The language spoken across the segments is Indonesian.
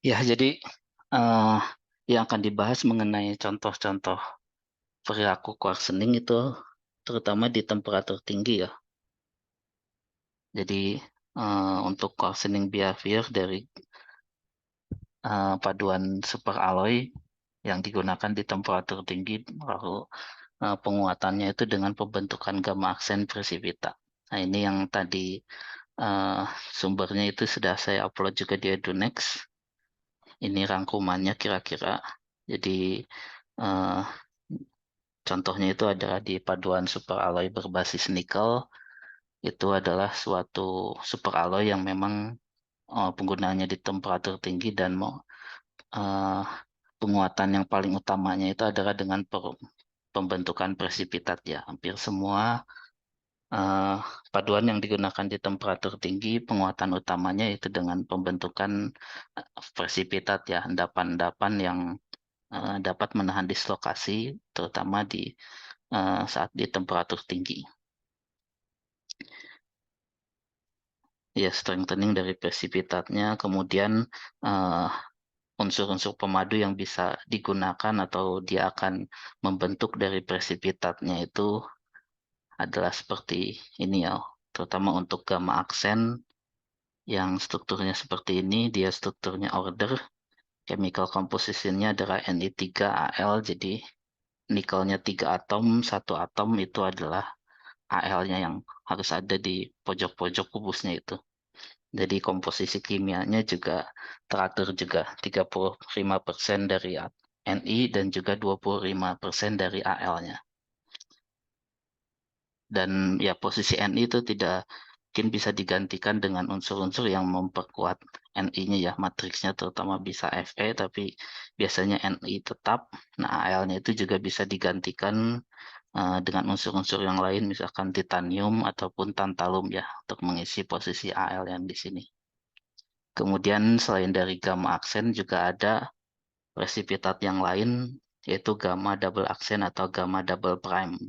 Ya, jadi eh, yang akan dibahas mengenai contoh-contoh perilaku quarsening itu terutama di temperatur tinggi ya. Jadi untuk quarsening behavior dari paduan superalloy yang digunakan di temperatur tinggi, lalu penguatannya itu dengan pembentukan gamma aksen presipita. Nah, ini yang tadi eh, sumbernya itu sudah saya upload juga di Edunex. Ini rangkumannya kira-kira. Jadi eh, contohnya itu adalah di paduan superalloy berbasis nikel. Itu adalah suatu superalloy yang memang penggunaannya di temperatur tinggi dan eh, penguatan yang paling utamanya itu adalah dengan pembentukan presipitat ya. Hampir semua eh, paduan yang digunakan di temperatur tinggi, penguatan utamanya itu dengan pembentukan presipitat ya, endapan-endapan yang dapat menahan dislokasi, terutama di saat di temperatur tinggi. Ya, strengthening dari presipitatnya, kemudian eh, unsur-unsur pemadu yang bisa digunakan atau dia akan membentuk dari presipitatnya itu adalah seperti ini ya, terutama untuk gamma aksen yang strukturnya seperti ini, dia strukturnya order, chemical compositionnya adalah Ni3Al, jadi nikelnya 3 atom, satu atom itu adalah Al-nya yang harus ada di pojok-pojok kubusnya itu. Jadi komposisi kimianya juga teratur juga 35% dari Ni dan juga 25% dari Al-nya. Dan ya posisi Ni itu tidak mungkin bisa digantikan dengan unsur-unsur yang memperkuat Ni-nya ya, matriksnya terutama bisa Fe, tapi biasanya Ni tetap. Nah, Al-nya itu juga bisa digantikan dengan unsur-unsur yang lain, misalkan titanium ataupun tantalum ya, untuk mengisi posisi Al yang di sini. Kemudian selain dari gamma aksen juga ada presipitat yang lain, yaitu gamma double aksen atau gamma double prime.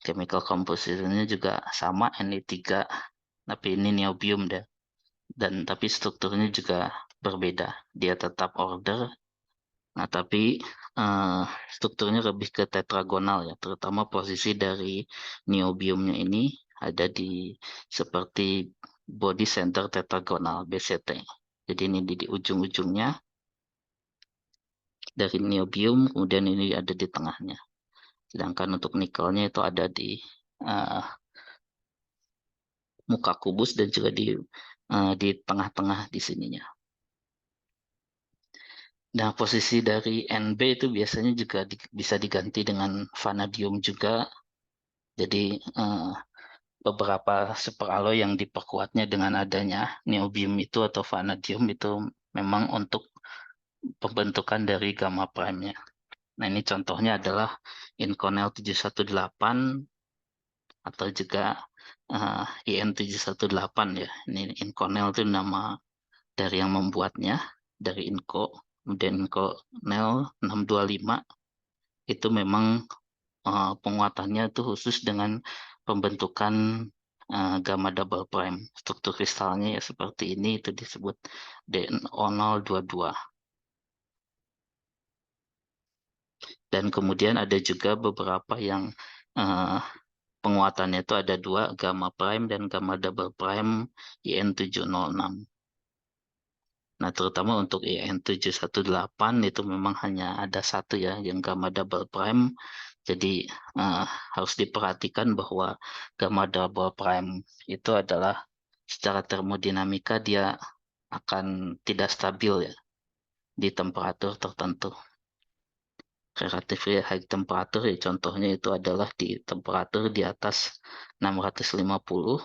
Chemical compositionnya juga sama, Ni3, tapi ini niobium deh. Dan tapi strukturnya juga berbeda. Dia tetap order, nah tapi eh, strukturnya lebih ke tetragonal ya, terutama posisi dari niobiumnya ini ada di seperti body center tetragonal BCT. Jadi ini di ujung-ujungnya dari niobium, kemudian ini ada di tengahnya. Sedangkan untuk nikelnya itu ada di eh, muka kubus dan juga di tengah-tengah di sininya. Nah, posisi dari NB itu biasanya juga bisa diganti dengan vanadium juga. Jadi beberapa superalloy yang diperkuatnya dengan adanya niobium itu atau vanadium itu memang untuk pembentukan dari gamma prime-nya. Nah, ini contohnya adalah Inconel 718 atau juga IN718 ya. Ini Inconel itu nama dari yang membuatnya, dari Inco. Kemudian Inconel 625 itu memang penguatannya itu khusus dengan pembentukan gamma double prime. Struktur kristalnya ya seperti ini, itu disebut DNO022. Dan kemudian ada juga beberapa yang eh, penguatannya itu ada dua, gamma prime dan gamma double prime IN706. Nah, terutama untuk IN718 itu memang hanya ada satu ya, yang gamma double prime. Jadi harus diperhatikan bahwa gamma double prime itu adalah secara termodinamika dia akan tidak stabil ya di temperatur tertentu. Relatively high temperature ya, contohnya itu adalah di temperatur di atas 650,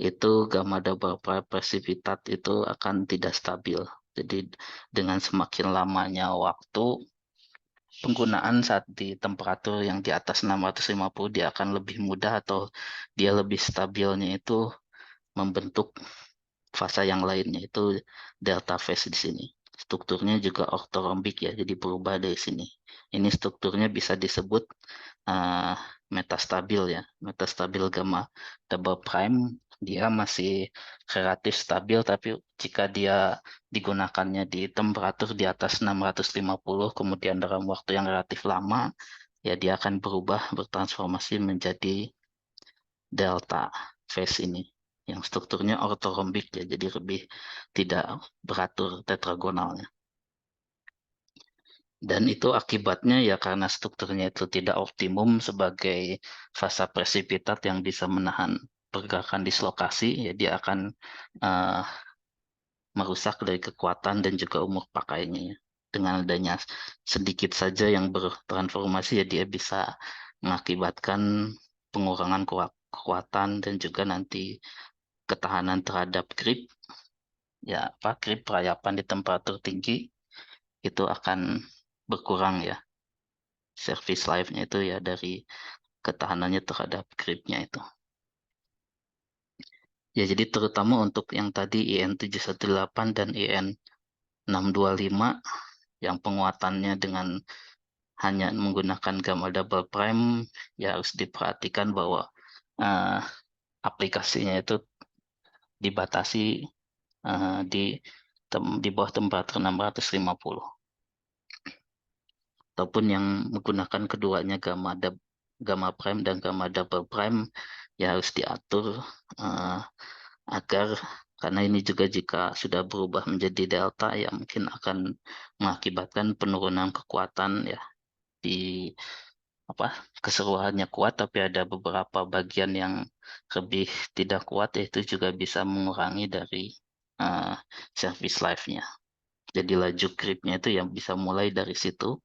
itu gamma double precipitat itu akan tidak stabil. Jadi dengan semakin lamanya waktu penggunaan saat di temperatur yang di atas 650, dia akan lebih mudah atau dia lebih stabilnya itu membentuk fasa yang lainnya, itu delta phase di sini. Strukturnya juga ortorombik ya, jadi berubah dari sini. Ini strukturnya bisa disebut uh, metastabil ya, metastabil gamma double prime. dia masih relatif stabil, tapi jika dia digunakannya di temperatur di atas 650, kemudian dalam waktu yang relatif lama, ya dia akan bertransformasi menjadi delta phase ini, yang strukturnya ortorombik ya, jadi lebih tidak beratur tetragonalnya. Dan itu akibatnya ya karena strukturnya itu tidak optimum sebagai fasa presipitat yang bisa menahan pergerakan dislokasi, ya dia akan eh, merusak dari kekuatan dan juga umur pakainya ya. Dengan adanya sedikit saja yang bertransformasi, ya dia bisa mengakibatkan pengurangan kekuatan dan juga nanti ketahanan terhadap creep, ya apa creep perayapan di temperatur tinggi itu akan berkurang ya, service life-nya itu ya dari ketahanannya terhadap creep-nya itu. Ya jadi terutama untuk yang tadi IN718 dan IN625 yang penguatannya dengan hanya menggunakan gamma double prime, ya harus diperhatikan bahwa eh, aplikasinya itu dibatasi di bawah temperatur 650. Ataupun yang menggunakan keduanya gamma prime dan gamma double prime, ya harus diatur agar, karena ini juga jika sudah berubah menjadi delta ya mungkin akan mengakibatkan penurunan kekuatan ya, di keseluruhannya kuat tapi ada beberapa bagian yang lebih tidak kuat, itu juga bisa mengurangi dari uh, service life-nya. Jadi laju creep-nya itu yang bisa mulai dari situ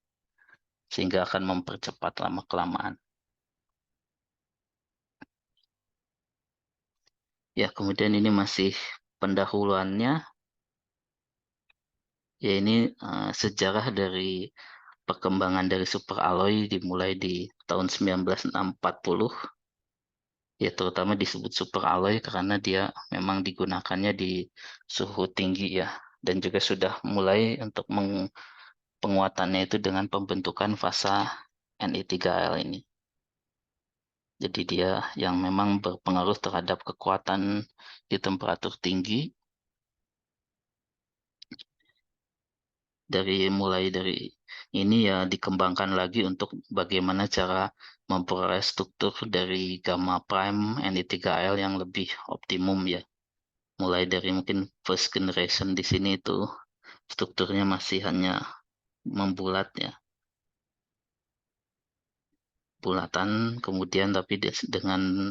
sehingga akan mempercepat lama-kelamaan. Ya, kemudian ini masih pendahuluannya. Ya, ini sejarah dari perkembangan dari superalloy dimulai di tahun 1940. Ya, terutama disebut superalloy karena dia memang digunakannya di suhu tinggi ya. Dan juga sudah mulai untuk penguatannya itu dengan pembentukan fasa Ni3Al ini. Jadi dia yang memang berpengaruh terhadap kekuatan di temperatur tinggi. Mulai dari ini ya dikembangkan lagi untuk bagaimana cara memperoleh struktur dari gamma prime Ni3Al yang lebih optimum ya. Mulai dari mungkin first generation di sini itu strukturnya masih hanya membulat ya, bulatan, kemudian tapi dengan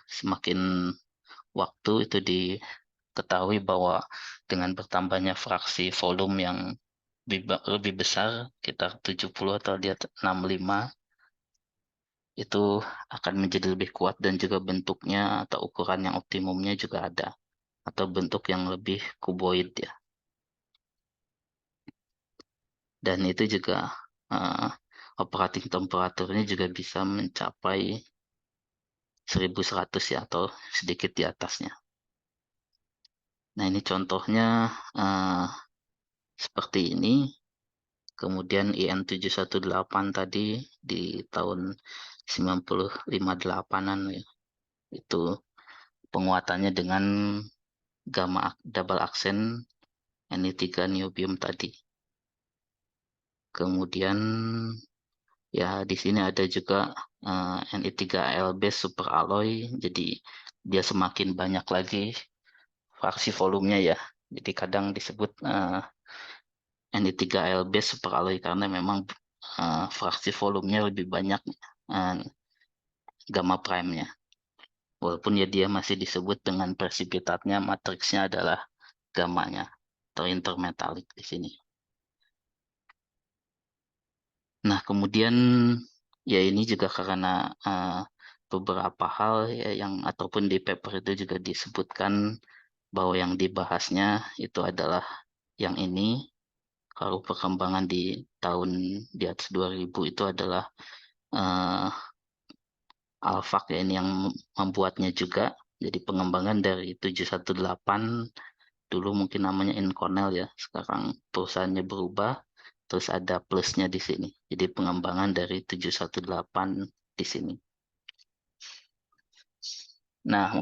semakin waktu itu diketahui bahwa dengan bertambahnya fraksi volume yang lebih besar, sekitar 70 atau di atas 65, itu akan menjadi lebih kuat dan juga bentuknya atau ukuran yang optimumnya juga ada, atau bentuk yang lebih kuboid ya. Dan itu juga operating temperaturnya juga bisa mencapai 1100 ya, atau sedikit di atasnya. Nah ini contohnya seperti ini. Kemudian IN718 tadi di tahun 1958-an ya, itu penguatannya dengan gamma double accent Ni3 niobium tadi. Kemudian ya di sini ada juga Ni3Al base superalloy, jadi dia semakin banyak lagi fraksi volumenya ya. Jadi kadang disebut Ni3Al base superalloy karena memang fraksi volumenya lebih banyak uh, gamma prime-nya. Walaupun ya dia masih disebut dengan presipitatnya, matriksnya adalah gamanya atau intermetalik di sini. Nah, kemudian ya ini juga karena beberapa hal ya yang ataupun di paper itu juga disebutkan bahwa yang dibahasnya itu adalah yang ini. Kalau perkembangan di tahun di atas 2000 itu adalah uh, Alphag ya, ini yang membuatnya juga. Jadi pengembangan dari 718, dulu mungkin namanya Inconel ya, sekarang perusahaannya berubah, terus ada plusnya di sini. Jadi pengembangan dari 718 di sini. Nah,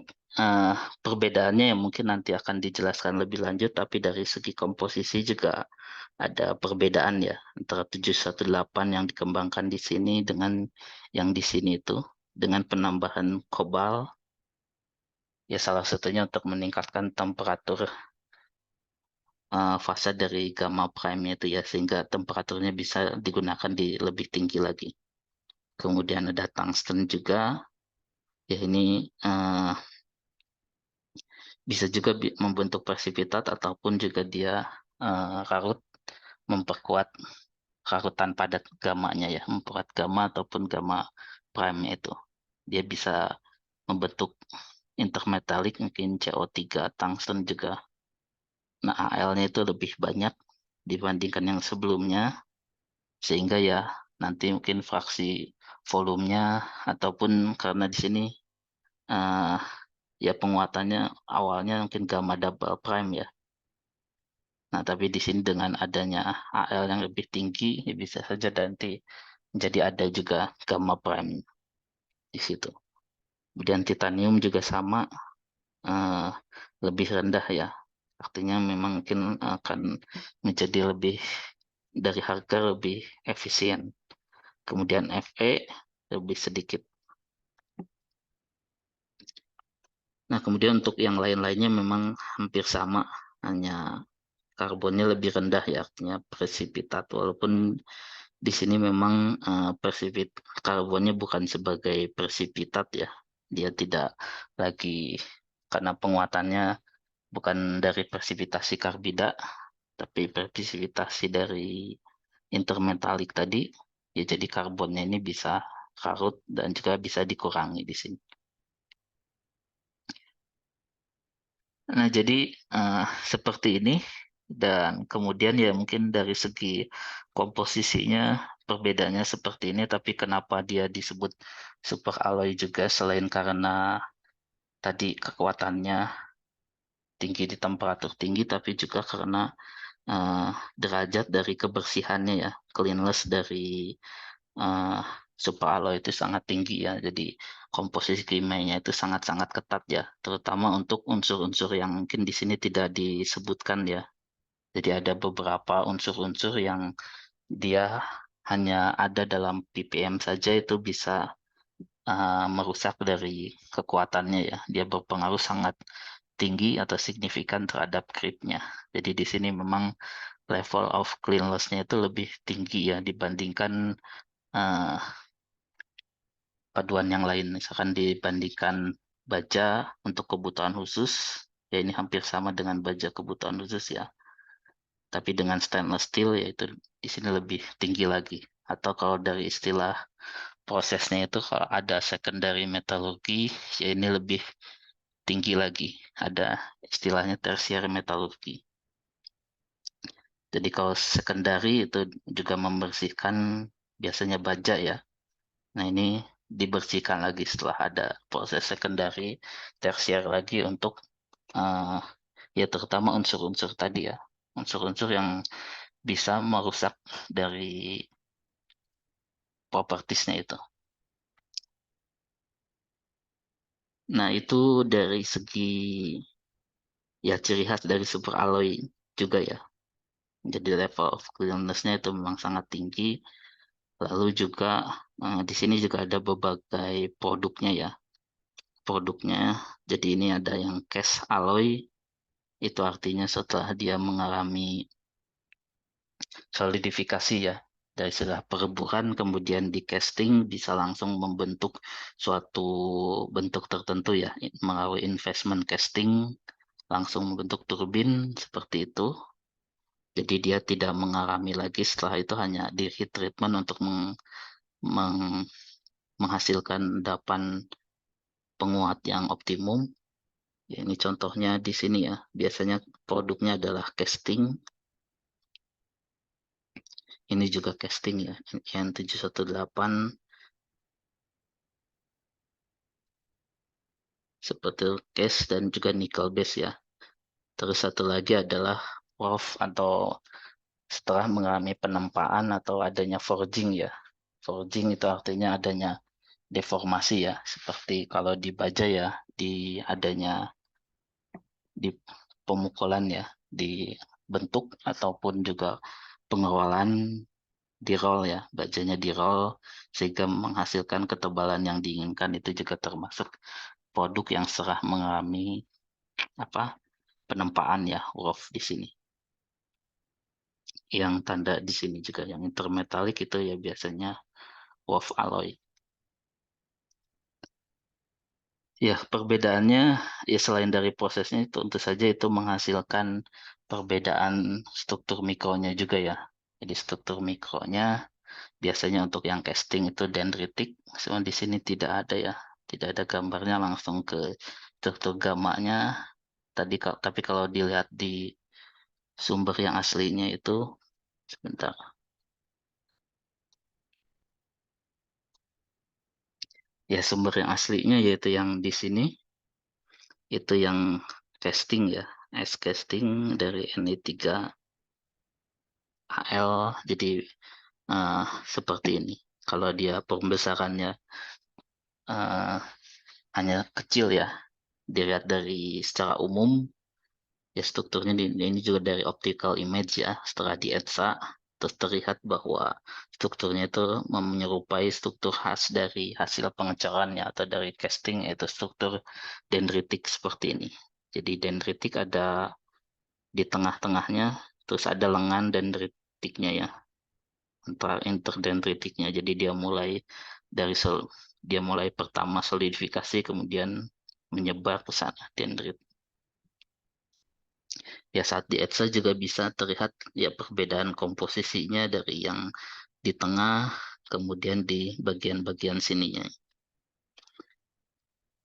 Perbedaannya yang mungkin nanti akan dijelaskan lebih lanjut, tapi dari segi komposisi juga ada perbedaan ya antara 718 yang dikembangkan di sini dengan yang di sini itu dengan penambahan kobal ya, salah satunya untuk meningkatkan temperatur fase dari gamma prime itu ya, sehingga temperaturnya bisa digunakan di lebih tinggi lagi. Kemudian ada tungsten juga ya, ini bisa juga membentuk presipitat ataupun juga dia rarut, memperkuat rarutan padat gamanya ya, memperkuat gamma ataupun gamma prime itu. Dia bisa membentuk intermetalik mungkin CO3, tungsten juga. Nah, Al-nya itu lebih banyak dibandingkan yang sebelumnya, sehingga ya nanti mungkin fraksi volumenya ataupun karena di sini eh, ya penguatannya awalnya mungkin gamma double prime ya. Nah, tapi di sini dengan adanya AL yang lebih tinggi, ya bisa saja nanti jadi ada juga gamma prime di situ. Kemudian titanium juga sama, eh, lebih rendah ya. Artinya memang mungkin akan menjadi lebih dari harga lebih efisien. Kemudian Fe lebih sedikit. Nah, kemudian untuk yang lain-lainnya memang hampir sama, hanya karbonnya lebih rendah ya, artinya presipitat. Walaupun di sini memang karbonnya bukan sebagai presipitat ya, dia tidak lagi karena penguatannya bukan dari presipitasi karbida, tapi presipitasi dari intermetalik tadi, ya jadi karbonnya ini bisa karut dan juga bisa dikurangi di sini. Nah, jadi seperti ini, dan kemudian ya mungkin dari segi komposisinya perbedaannya seperti ini, tapi kenapa dia disebut super alloy juga selain karena tadi kekuatannya tinggi di temperatur tinggi, tapi juga karena eh, derajat dari kebersihannya ya, cleanliness dari eh, super alloy itu sangat tinggi ya. Jadi komposisi kimianya itu sangat-sangat ketat ya, terutama untuk unsur-unsur yang mungkin di sini tidak disebutkan ya. Jadi ada beberapa unsur-unsur yang dia hanya ada dalam ppm saja itu bisa merusak dari kekuatannya ya. Dia berpengaruh sangat tinggi atau signifikan terhadap creepnya. Jadi di sini memang level of cleanliness-nya itu lebih tinggi ya dibandingkan eh, paduan yang lain. Misalkan dibandingkan baja untuk kebutuhan khusus, ya ini hampir sama dengan baja kebutuhan khusus ya. Tapi dengan stainless steel yaitu di sini lebih tinggi lagi. Atau kalau dari istilah prosesnya itu kalau ada secondary metallurgi, ya ini lebih tinggi lagi. Ada istilahnya tertiary metallurgi. Jadi kalau secondary itu juga membersihkan biasanya baja ya. Nah, ini dibersihkan lagi setelah ada proses secondary, tersier lagi untuk eh, ya terutama unsur-unsur tadi ya. Unsur-unsur yang bisa merusak dari propertiesnya itu. Nah, itu dari segi ya ciri khas dari super alloy juga ya. Jadi level of cleanness-nya itu memang sangat tinggi. Lalu juga di sini juga ada berbagai produknya ya. Produknya, jadi ini ada yang cast alloy, itu artinya setelah dia mengalami solidifikasi ya, dari setelah pereburan kemudian di casting bisa langsung membentuk suatu bentuk tertentu ya, melalui investment casting langsung membentuk turbin seperti itu. Jadi dia tidak mengalami lagi setelah itu hanya di heat treatment untuk meng- menghasilkan endapan penguat yang optimum. Ya, ini contohnya di sini ya. Biasanya produknya adalah casting. Ini juga casting ya. N718 seperti case dan juga nickel base ya. Terus satu lagi adalah prof atau setelah mengalami penempaan atau adanya forging ya. Forging itu artinya adanya deformasi ya, seperti kalau di baja ya, di adanya di pemukulan ya, di bentuk ataupun juga pengawalan di roll ya, bajanya di roll sehingga menghasilkan ketebalan yang diinginkan, itu juga termasuk produk yang serah mengalami apa penempaan ya WROF di sini. Yang tanda di sini juga yang intermetalik itu ya biasanya WROF alloy. Ya, perbedaannya ya selain dari prosesnya itu tentu saja itu menghasilkan perbedaan struktur mikronya juga ya. Jadi struktur mikronya biasanya untuk yang casting itu dendritik, semua di sini tidak ada ya. Tidak ada gambarnya langsung ke struktur gamanya. Tapi kalau dilihat di sumber yang aslinya itu sebentar. Ya, sumber yang aslinya yaitu yang di sini itu yang casting ya. S casting dari Ni3Al. Jadi eh, seperti ini. Kalau dia pembesarannya eh, hanya kecil ya, dilihat dari secara umum ya strukturnya ini juga dari optical image ya. Setelah dietsa terus terlihat bahwa strukturnya itu menyerupai struktur khas dari hasil pengecorannya atau dari casting, yaitu struktur dendritik seperti ini. Jadi dendritik ada di tengah-tengahnya, terus ada lengan dendritiknya ya, interdendritiknya. Jadi dari dia mulai pertama solidifikasi kemudian menyebar ke sana dendrit. Ya, saat di etsa juga bisa terlihat ya perbedaan komposisinya dari yang di tengah kemudian di bagian-bagian sininya.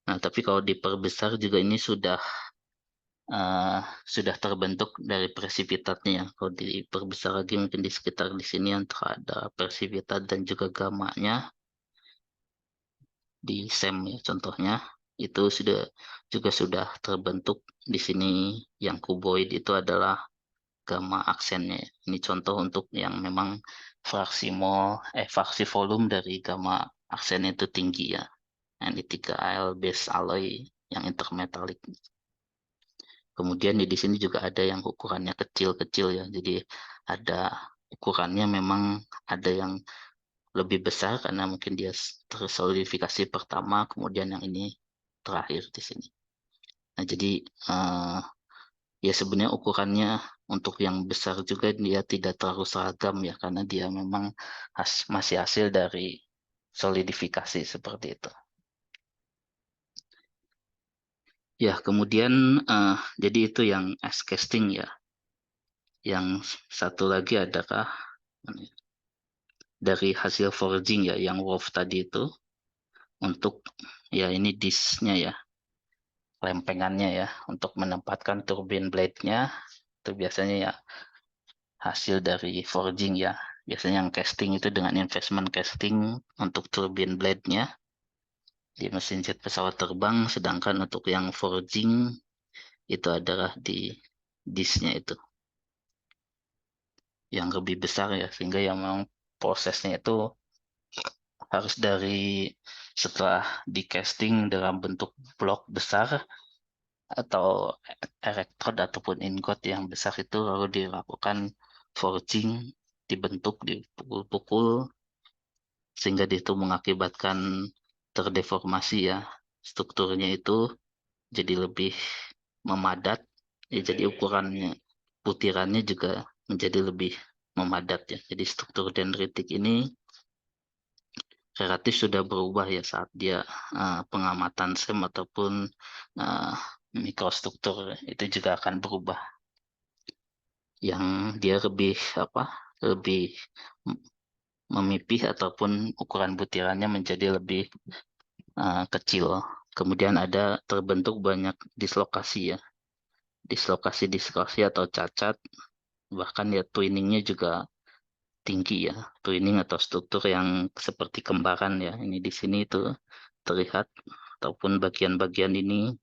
Nah, tapi kalau diperbesar juga ini eh, sudah terbentuk dari presipitatnya ya. Kalau diperbesar lagi mungkin di sekitar di sini antara ada presipitat dan juga gamanya di SEM ya contohnya, itu sudah terbentuk di sini. Yang kuboid itu adalah gamma aksennya. Ini contoh untuk yang memang fraksi volume dari gamma aksennya itu tinggi ya. Ni3Al base alloy yang intermetalik. Kemudian di sini juga ada yang ukurannya kecil-kecil ya. Jadi ada ukurannya memang ada yang lebih besar karena mungkin dia tersolidifikasi pertama, kemudian yang ini terakhir di sini. Nah, jadi eh, ya sebenarnya ukurannya untuk yang besar juga dia tidak terlalu seragam ya, karena dia memang masih hasil dari solidifikasi seperti itu. Ya, kemudian jadi itu yang ice casting ya. Yang satu lagi adakah dari hasil forging ya, yang wolf tadi itu untuk ya ini disknya ya, lempengannya ya, untuk menempatkan turbine blade-nya itu biasanya ya hasil dari forging ya. Biasanya yang casting itu dengan investment casting untuk turbine blade-nya di mesin jet pesawat terbang, sedangkan untuk yang forging itu adalah di disknya itu yang lebih besar ya, sehingga yang memang prosesnya itu harus setelah di casting dalam bentuk blok besar atau elektrod ataupun ingot yang besar itu lalu dilakukan forging, dibentuk, dipukul-pukul sehingga itu mengakibatkan terdeformasi ya, strukturnya itu jadi lebih memadat ya, jadi ukurannya butirannya juga menjadi lebih memadat ya. Jadi struktur dendritik ini relatif sudah berubah ya saat dia pengamatan SEM ataupun uh, mikrostruktur itu juga akan berubah, yang dia lebih memipih ataupun ukuran butirannya menjadi lebih kecil. Kemudian ada terbentuk banyak dislokasi ya, dislokasi atau cacat, bahkan ya twinningnya juga tinggi ya, twinning atau struktur yang seperti kembaran ya. Ini di sini itu terlihat, ataupun bagian-bagian ini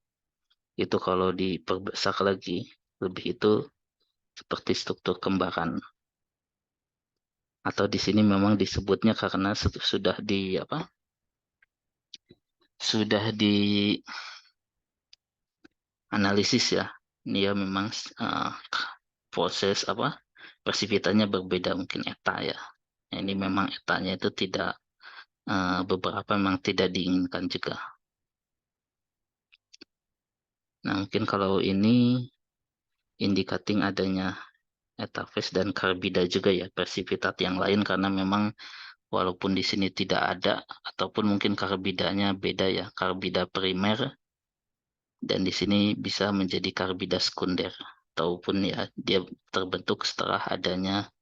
itu kalau diperbesar lagi lebih itu seperti struktur kembaran. Atau di sini memang disebutnya karena sudah sudah dianalisis ya. Dia memang proses persipitanya berbeda, mungkin eta ya. Ini memang etanya itu tidak beberapa memang tidak diinginkan juga. Nah, mungkin kalau ini indikating adanya eta phase dan karbida juga ya, presipitat yang lain, karena memang walaupun di sini tidak ada ataupun mungkin karbidanya beda ya, karbida primer dan di sini bisa menjadi karbida sekunder ataupun ya dia terbentuk setelah adanya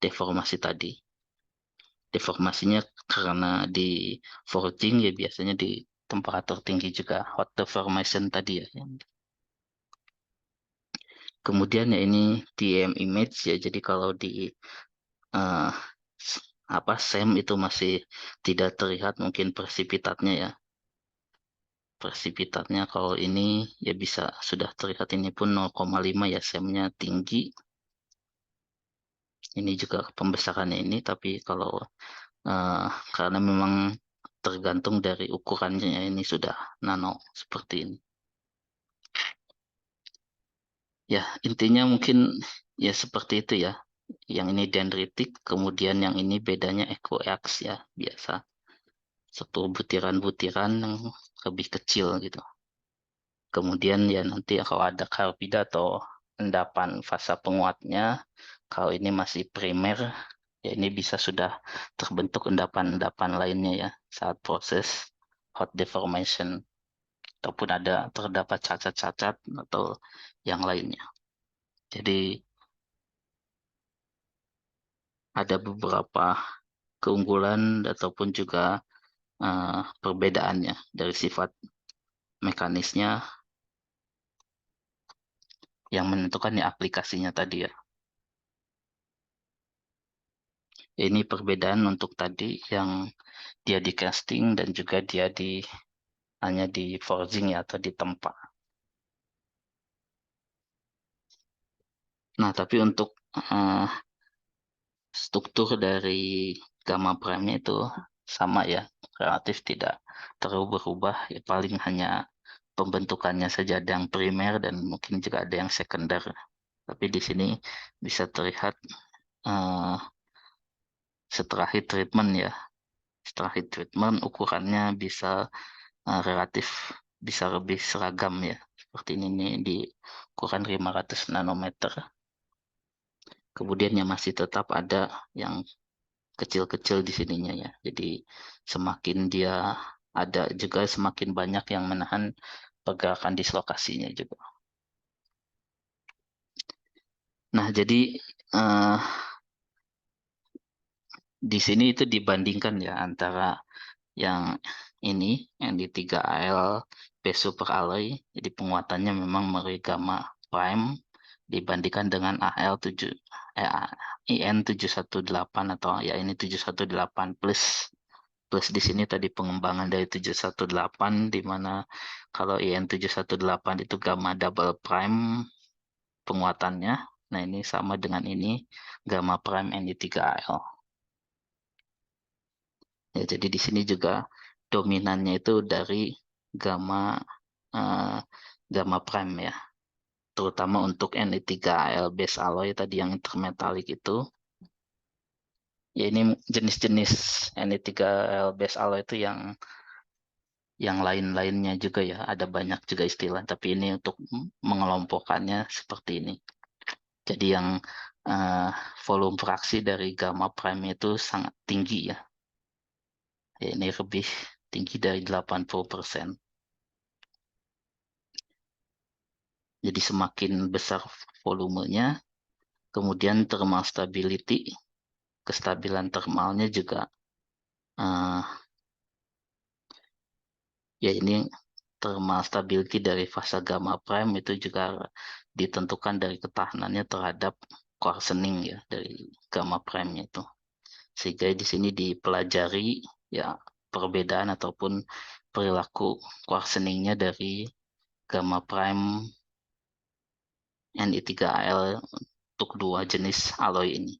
deformasi tadi. Deformasinya karena di forging ya biasanya di temperatur tinggi juga, hot deformation tadi ya. Kemudian ya ini TM image ya, jadi kalau di eh, SEM itu masih tidak terlihat mungkin presipitatnya ya. Presipitatnya kalau ini ya bisa sudah terlihat, ini pun 0,5 ya, SEM-nya tinggi. Ini juga pembesarannya ini, tapi kalau eh, karena memang tergantung dari ukurannya ya, ini sudah nano seperti ini. Ya, intinya mungkin ya seperti itu ya. Yang ini dendritik, kemudian yang ini bedanya equinox ya, biasa. Satu butiran-butiran yang lebih kecil gitu. Kemudian ya nanti kalau ada karbida atau endapan fasa penguatnya, kalau ini masih primer, ya ini bisa sudah terbentuk endapan-endapan lainnya ya saat proses hot deformation, ataupun ada terdapat cacat-cacat atau yang lainnya. Jadi ada beberapa keunggulan ataupun juga perbedaannya dari sifat mekanisnya yang menentukan ya aplikasinya tadi ya. Ini perbedaan untuk tadi yang dia di casting dan juga dia hanya di forging ya atau di tempat. Nah, tapi untuk struktur dari gamma prime itu sama ya, relatif tidak terlalu berubah, ya paling hanya pembentukannya saja ada yang primer dan mungkin juga ada yang sekunder. Tapi di sini bisa terlihat eh, setelah heat treatment ya, setelah heat treatment ukurannya bisa relatif bisa lebih seragam ya. Seperti ini nih di ukuran 500 nanometer. Kemudian yang masih tetap ada yang kecil-kecil di sininya ya. Jadi semakin dia ada juga semakin banyak yang menahan pergerakan dislokasinya juga. Nah, jadi eh, di sini itu dibandingkan ya antara yang ini yang di 3AL B super alloy, jadi penguatannya memang melalui gamma prime dibandingkan dengan AL7 IN718 atau ya ini 718 plus. Plus di sini tadi pengembangan dari 718 di mana kalau IN718 itu gamma double prime penguatannya. Nah, ini sama dengan ini gamma prime ND3AL. Ya, jadi di sini juga dominannya itu dari gamma eh, gamma prime ya. Terutama untuk Ni3Al base alloy tadi yang intermetalik itu. Ya ini jenis-jenis Ni3Al base alloy itu yang lain-lainnya juga ya. Ada banyak juga istilah, tapi ini untuk mengelompokkannya seperti ini. Jadi yang eh, volume fraksi dari gamma prime itu sangat tinggi ya. Ya, ini lebih tinggi dari 80%. Jadi semakin besar volumenya, kemudian thermal stability, kestabilan termalnya juga eh, ya ini thermal stability dari fase gamma prime itu juga ditentukan dari ketahanannya terhadap coarsening ya dari gamma prime itu. Sehingga di sini dipelajari ya perbedaan ataupun perilaku coarseningnya dari gamma prime Ni3Al untuk dua jenis alloy ini.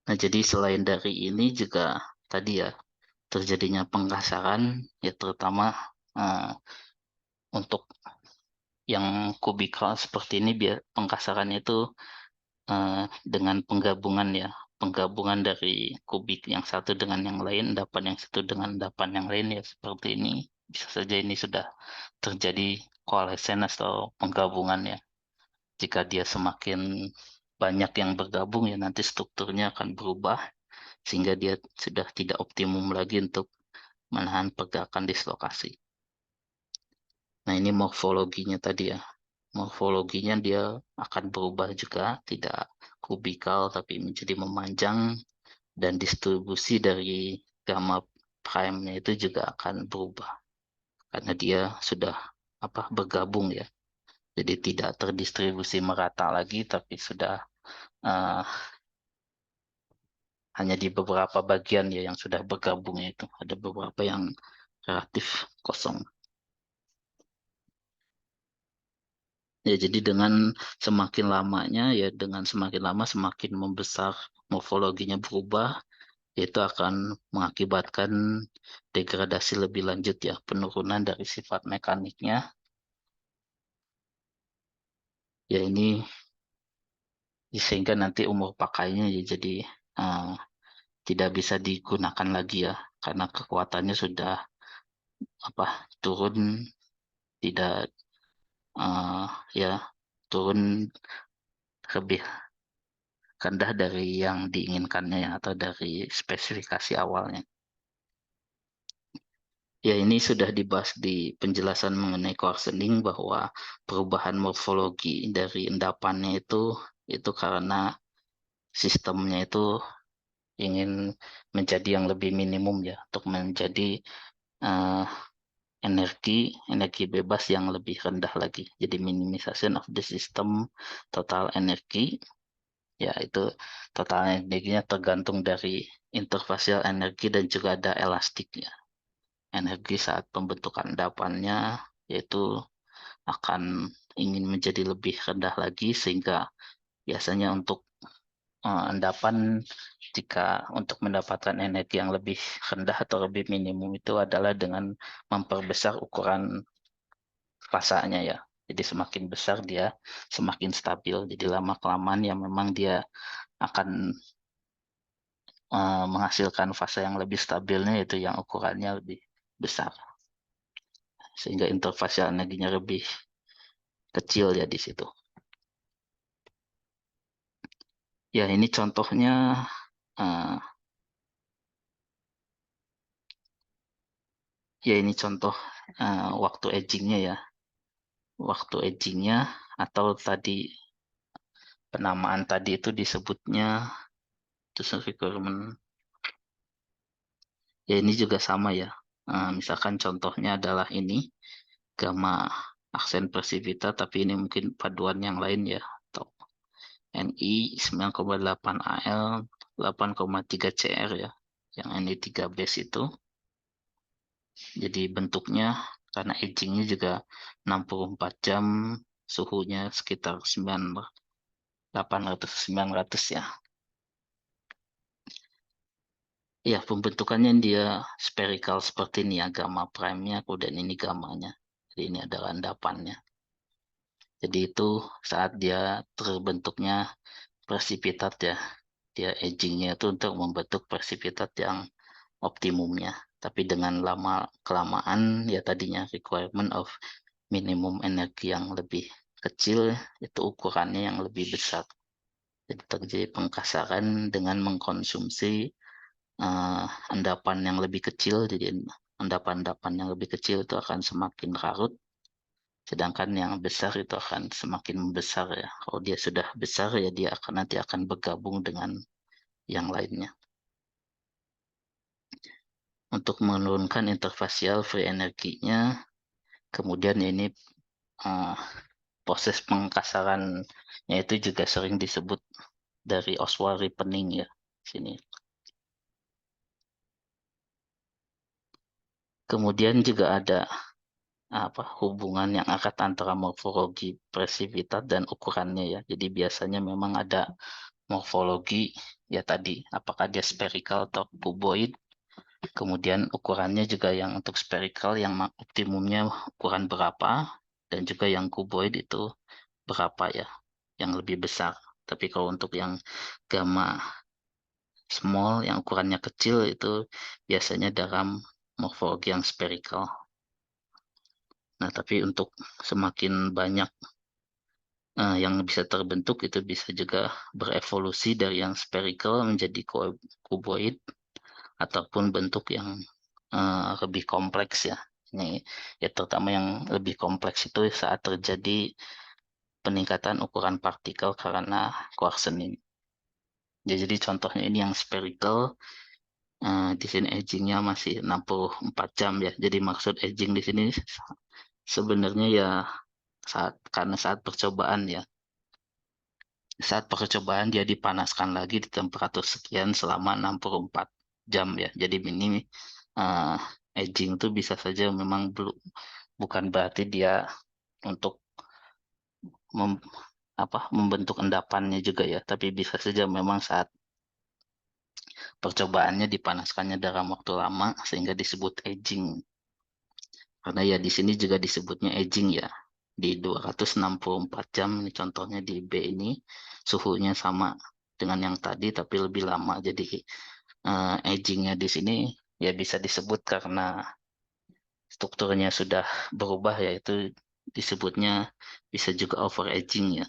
Nah, jadi selain dari ini juga tadi ya terjadinya pengkasaran ya terutama untuk yang kubikal seperti ini pengkasarannya itu dengan penggabungan dari kubik yang satu dengan yang lain, endapan yang satu dengan endapan yang lain ya seperti ini. Bisa saja ini sudah terjadi koalesen atau penggabungan ya. Jika dia semakin banyak yang bergabung ya nanti strukturnya akan berubah sehingga dia sudah tidak optimum lagi untuk menahan pergerakan dislokasi. Nah ini morfologinya tadi ya. Morfologinya dia akan berubah juga, tidak kubikal tapi menjadi memanjang dan distribusi dari gamma prime-nya itu juga akan berubah karena dia sudah bergabung ya. Jadi tidak terdistribusi merata lagi tapi sudah uh, hanya di beberapa bagian ya yang sudah bergabung itu. Ada beberapa yang relatif kosong. Ya, jadi dengan semakin lamanya ya dengan semakin lama semakin membesar morfologinya berubah, itu akan mengakibatkan degradasi lebih lanjut ya, penurunan dari sifat mekaniknya. Ya ini sehingga nanti umur pakainya ya jadi uh, tidak bisa digunakan lagi ya karena kekuatannya sudah turun, tidak ya turun lebih rendah dari yang diinginkannya ya atau dari spesifikasi awalnya. Ya, ini sudah dibahas di penjelasan mengenai coarsening bahwa perubahan morfologi dari endapannya itu karena sistemnya itu ingin menjadi yang lebih minimum ya, untuk menjadi uh, energi bebas yang lebih rendah lagi. Jadi minimization of the system total energi, ya itu total energinya tergantung dari interfacial energi dan juga ada elastik ya. Energi saat pembentukan endapannya yaitu akan ingin menjadi lebih rendah lagi sehingga biasanya untuk endapan jika untuk mendapatkan energi yang lebih rendah atau lebih minimum itu adalah dengan memperbesar ukuran fasanya ya. Jadi semakin besar dia semakin stabil. Jadi lama kelamaan ya memang dia akan menghasilkan fase yang lebih stabilnya yaitu yang ukurannya lebih besar. Sehingga interfacial energinya lebih kecil ya di situ. Ya ini contohnya uh, ya ini contoh waktu agingnya ya. Waktu agingnya atau tadi penamaan tadi itu disebutnya tujuh requirement. Ya ini juga sama ya. Misalkan contohnya adalah ini gamma aksen persivita tapi ini mungkin paduan yang lain ya. Atau Ni 9,8 Al 8,3 Cr ya. Yang Ni 3 base itu. Jadi bentuknya karena agingnya juga 64 jam, suhunya sekitar 800-900 ya. Ya, pembentukannya dia spherical seperti ini ya, gamma prime-nya, kemudian ini gammanya. Jadi ini adalah endapannya. Jadi itu saat dia terbentuknya presipitat ya, dia agingnya itu untuk membentuk presipitat yang optimumnya. Tapi dengan lama kelamaan ya tadinya requirement of minimum energi yang lebih kecil itu ukurannya yang lebih besar. Jadi terjadi pengkasaran dengan mengkonsumsi endapan yang lebih kecil. Jadi endapan-endapan yang lebih kecil itu akan semakin larut, sedangkan yang besar itu akan semakin membesar ya. Kalau dia sudah besar ya dia nanti akan bergabung dengan yang lainnya. Untuk menurunkan interfacial free energinya, kemudian ini uh, proses pengkasarannya itu juga sering disebut dari Oswald ripening ya sini. Kemudian juga ada hubungan yang erat antara morfologi presipitat dan ukurannya ya. Jadi biasanya memang ada morfologi ya tadi apakah dia spherical atau cuboid. Kemudian ukurannya juga yang untuk spherical yang optimumnya ukuran berapa, dan juga yang cuboid itu berapa ya, yang lebih besar. Tapi kalau untuk yang gamma small yang ukurannya kecil itu biasanya dalam morfologi yang spherical. Nah, tapi untuk semakin banyak yang bisa terbentuk itu bisa juga berevolusi dari yang spherical menjadi cuboid ataupun bentuk yang lebih kompleks ya. Ini ya terutama yang lebih kompleks itu saat terjadi peningkatan ukuran partikel karena quarkson ini. Ya, jadi contohnya ini yang spherical, di sini agingnya masih 64 jam ya. Jadi maksud aging di sini sebenarnya ya karena saat percobaan ya. Saat percobaan dia dipanaskan lagi di temperatur sekian selama 64 jam ya. Jadi ini uh, aging itu bisa saja memang belum, bukan berarti dia untuk mem- membentuk endapannya juga ya, tapi bisa saja memang saat percobaannya dipanaskannya dalam waktu lama sehingga disebut aging. Karena ya di sini juga disebutnya aging ya. Di 264 jam ini contohnya di B ini suhunya sama dengan yang tadi tapi lebih lama. Jadi agingnya di sini ya bisa disebut karena strukturnya sudah berubah, yaitu disebutnya bisa juga overaging ya.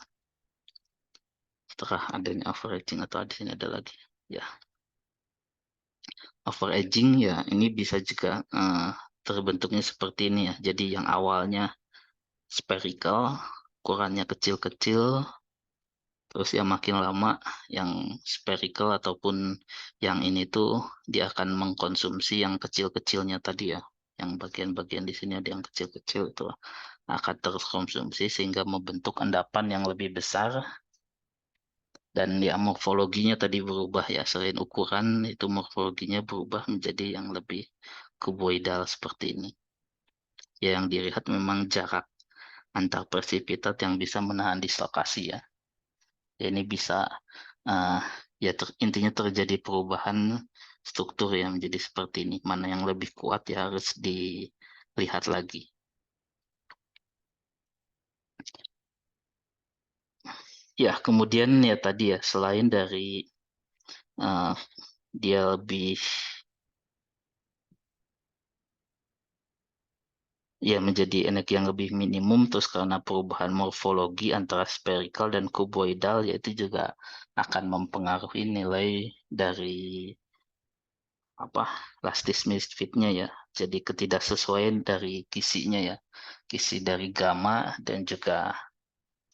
Setelah adanya overaging atau di sini ada lagi ya. Overaging ya ini bisa juga terbentuknya seperti ini ya. Jadi yang awalnya spherical, ukurannya kecil-kecil, terus ya makin lama yang spherical ataupun yang ini tuh dia akan mengkonsumsi yang kecil-kecilnya tadi ya. Yang bagian-bagian di sini ada yang kecil-kecil itu akan terus konsumsi sehingga membentuk endapan yang lebih besar, dan ya morfologinya tadi berubah ya. Selain ukuran itu morfologinya berubah menjadi yang lebih kuboidal seperti ini. Ya, yang dilihat memang jarak antar presipitat yang bisa menahan dislokasi ya. Ya, ini bisa uh, ya intinya terjadi perubahan struktur yang menjadi seperti ini. Mana yang lebih kuat ya harus dilihat lagi. Ya, kemudian ya tadi ya selain dari uh, dia lebih ya menjadi energi yang lebih minimum, terus karena perubahan morfologi antara spherical dan cuboidal yaitu juga akan mempengaruhi nilai dari apa lastis misfitnya ya. Jadi ketidaksesuaian dari kisinya ya, kisi dari gamma dan juga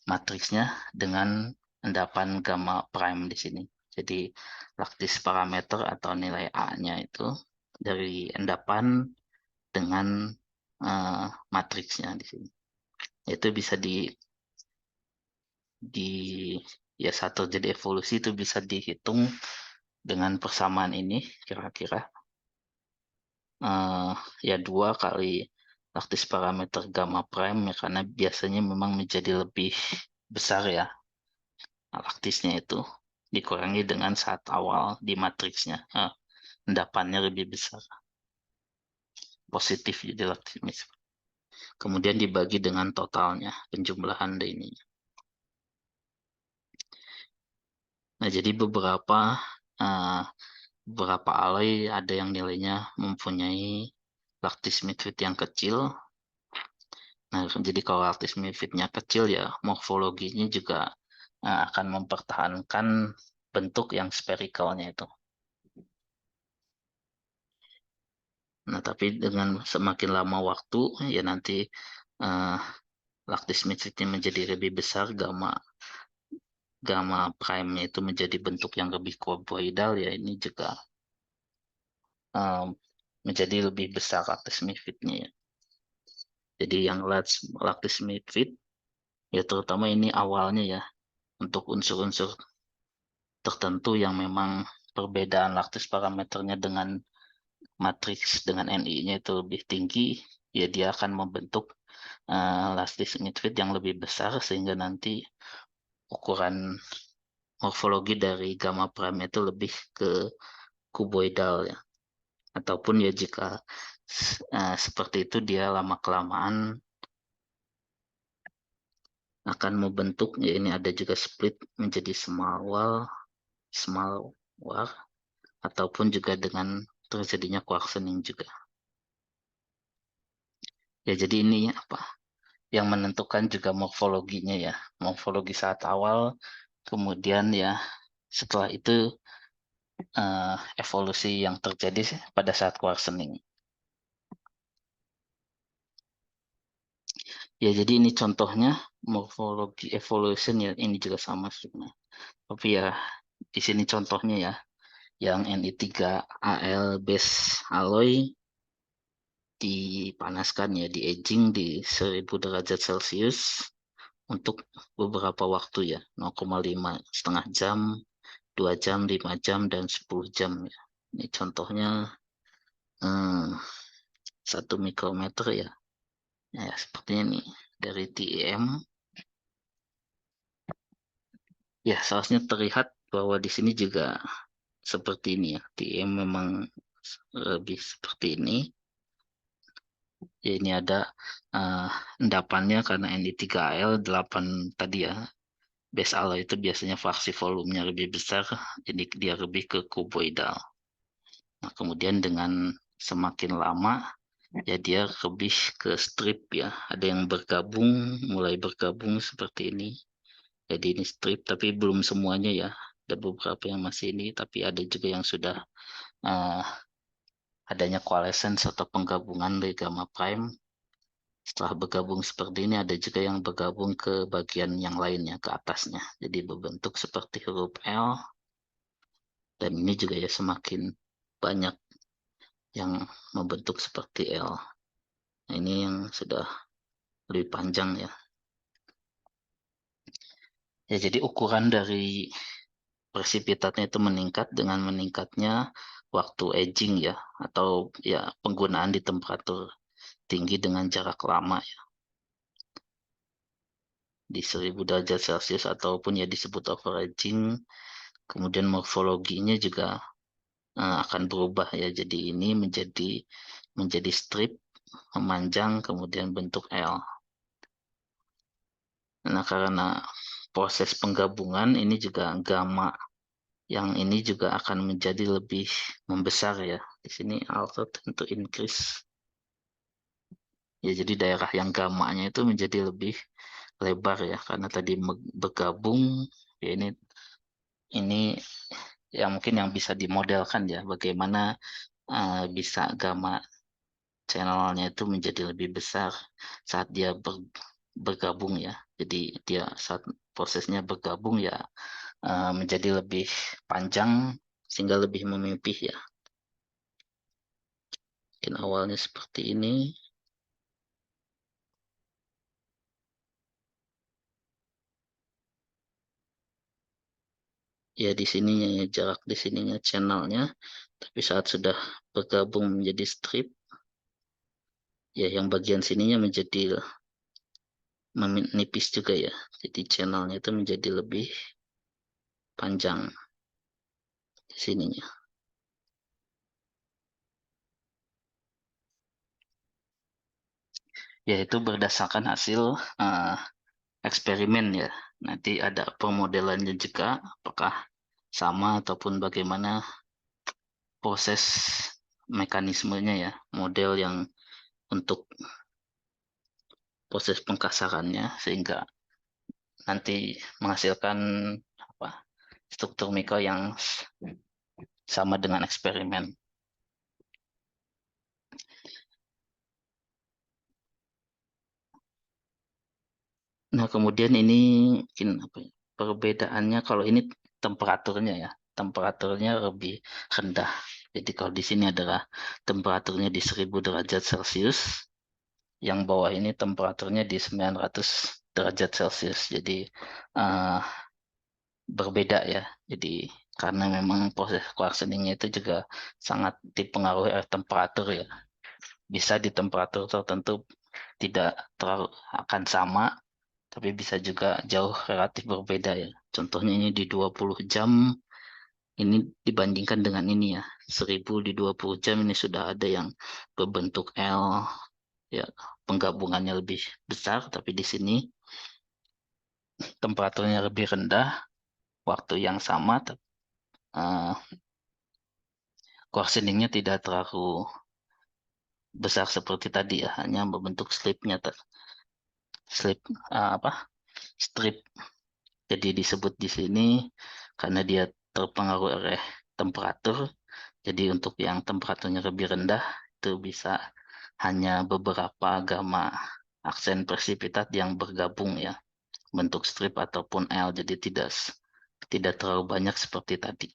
matriksnya dengan endapan gamma prime di sini. Jadi lattice parameter atau nilai A-nya itu dari endapan dengan matriksnya di sini. Itu bisa di ya saat terjadi evolusi itu bisa dihitung dengan persamaan ini kira-kira eh, ya 2 kali lattice parameter gamma prime ya, karena biasanya memang menjadi lebih besar ya lattisnya itu dikurangi dengan saat awal di matriksnya, endapannya lebih besar, positif jadi lattice, kemudian dibagi dengan totalnya penjumlahan ini. Nah, jadi uh, beberapa alloy ada yang nilainya mempunyai lattice midfield yang kecil. Nah, jadi kalau lattice midfieldnya kecil ya morfologinya juga akan mempertahankan bentuk yang sphericalnya itu. Nah, tapi dengan semakin lama waktu ya nanti uh, lattice midfieldnya menjadi lebih besar, gamma gamma prime-nya itu menjadi bentuk yang lebih cuboidal ya, ini juga um, menjadi lebih besar lattice midfield-nya ya. Jadi yang lattice midfield ya terutama ini awalnya ya untuk unsur-unsur tertentu yang memang perbedaan lattice parameternya dengan matriks dengan NI-nya itu lebih tinggi, ya dia akan membentuk lattice midfield yang lebih besar sehingga nanti ukuran morfologi dari gamma prime itu lebih ke cuboidal ya. ataupun ya jika seperti itu dia lama-kelamaan akan membentuk, ya ini ada juga split menjadi small wall, ataupun juga dengan terjadinya quartzoning juga. Ya jadi ini apa yang menentukan juga morfologinya ya, morfologi saat awal, kemudian ya setelah itu evolusi yang terjadi pada saat quartzoning. Ya jadi ini contohnya morfologi evolution ya, ini juga sama sebenarnya. Tapi ya di sini contohnya ya, yang Ni3Al base alloy dipanaskan ya, di aging di 1000 derajat Celcius untuk beberapa waktu ya, 0,5 setengah jam, 2 jam, 5 jam, dan 10 jam ya. Ini contohnya 1 mikrometer ya. Ya, seperti ini dari TEM. Ya, seharusnya terlihat bahwa di sini juga seperti ini ya. TEM memang lebih seperti ini. Ya, ini ada endapannya karena Ni3Al 8 tadi ya. Base alloy itu biasanya fraksi volumenya lebih besar, jadi dia lebih ke kuboidal. Nah, kemudian dengan semakin lama, ya dia lebih ke strip ya. Ada yang bergabung, mulai bergabung seperti ini. Jadi ini strip, tapi belum semuanya ya. Ada beberapa yang masih ini, tapi ada juga yang sudah uh, adanya coalescence atau penggabungan dari gamma prime. Setelah bergabung seperti ini, ada juga yang bergabung ke bagian yang lainnya, ke atasnya. Jadi berbentuk seperti huruf L, dan ini juga ya semakin banyak yang membentuk seperti L. Nah, ini yang sudah lebih panjang ya. Ya, jadi ukuran dari presipitatnya itu meningkat dengan meningkatnya waktu aging ya, atau ya penggunaan di temperatur tinggi dengan jarak lama ya, di 1000 derajat Celcius ataupun ya disebut overaging. Kemudian morfologinya juga akan berubah ya, jadi ini menjadi strip, memanjang, kemudian bentuk L. Nah, karena proses penggabungan ini juga gamma yang ini juga akan menjadi lebih membesar ya. Di sini alpha tentu increase. Ya, jadi daerah yang gamanya itu menjadi lebih lebar ya, karena tadi bergabung ya. Ini yang mungkin yang bisa dimodelkan ya, bagaimana bisa gamma channelnya itu menjadi lebih besar saat dia bergabung ya. Jadi dia saat prosesnya bergabung ya menjadi lebih panjang sehingga lebih memipih ya. Mungkin awalnya seperti ini. Ya di sininya ya, jarak di sininya channelnya, tapi saat sudah bergabung menjadi strip ya, yang bagian sininya menjadi menipis juga ya, jadi channelnya itu menjadi lebih panjang di sininya. Yaitu berdasarkan hasil eksperimen ya. Nanti ada pemodelannya juga, apakah sama ataupun bagaimana proses mekanismenya ya, model yang untuk proses pengkasarannya sehingga nanti menghasilkan apa, struktur mikro yang sama dengan eksperimen. Nah, kemudian ini mungkin apa ya, perbedaannya kalau ini temperaturnya ya, temperaturnya lebih rendah. Jadi kalau di sini adalah temperaturnya di 1000 derajat Celcius, yang bawah ini temperaturnya di 900 derajat Celcius. Jadi uh, berbeda ya. Jadi karena memang proses quartzeningnya itu juga sangat dipengaruhi oleh temperatur ya. Bisa di temperatur tertentu tidak terlalu akan sama, tapi bisa juga jauh relatif berbeda ya. Contohnya ini di 20 jam Ini dibandingkan dengan ini ya, 1000 di 20 jam ini sudah ada yang berbentuk L, ya penggabungannya lebih besar, tapi di sini temperaturnya lebih rendah, waktu yang sama, uh, coarseningnya tidak terlalu besar seperti tadi ya, hanya membentuk slip apa strip. Jadi disebut di sini karena dia terpengaruh oleh temperatur. Jadi untuk yang temperaturnya lebih rendah itu bisa hanya beberapa gamma aksen presipitat yang bergabung ya, bentuk strip ataupun L. Jadi tidak terlalu banyak seperti tadi.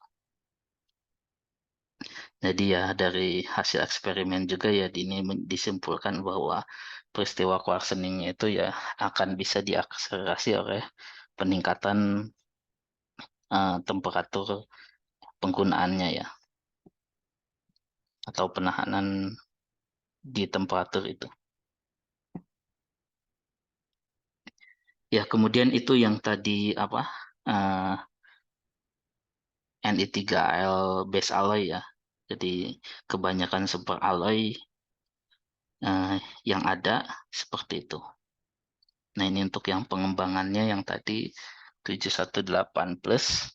Jadi ya dari hasil eksperimen juga ya ini disimpulkan bahwa peristiwa quarceningnya itu ya akan bisa diakselerasi oleh peningkatan temperatur penggunaannya ya, atau penahanan di temperatur itu. Ya kemudian itu yang tadi apa eh, Ni3Al base alloy ya. Jadi kebanyakan super alloy yang ada seperti itu. Nah ini untuk yang pengembangannya yang tadi 718 plus.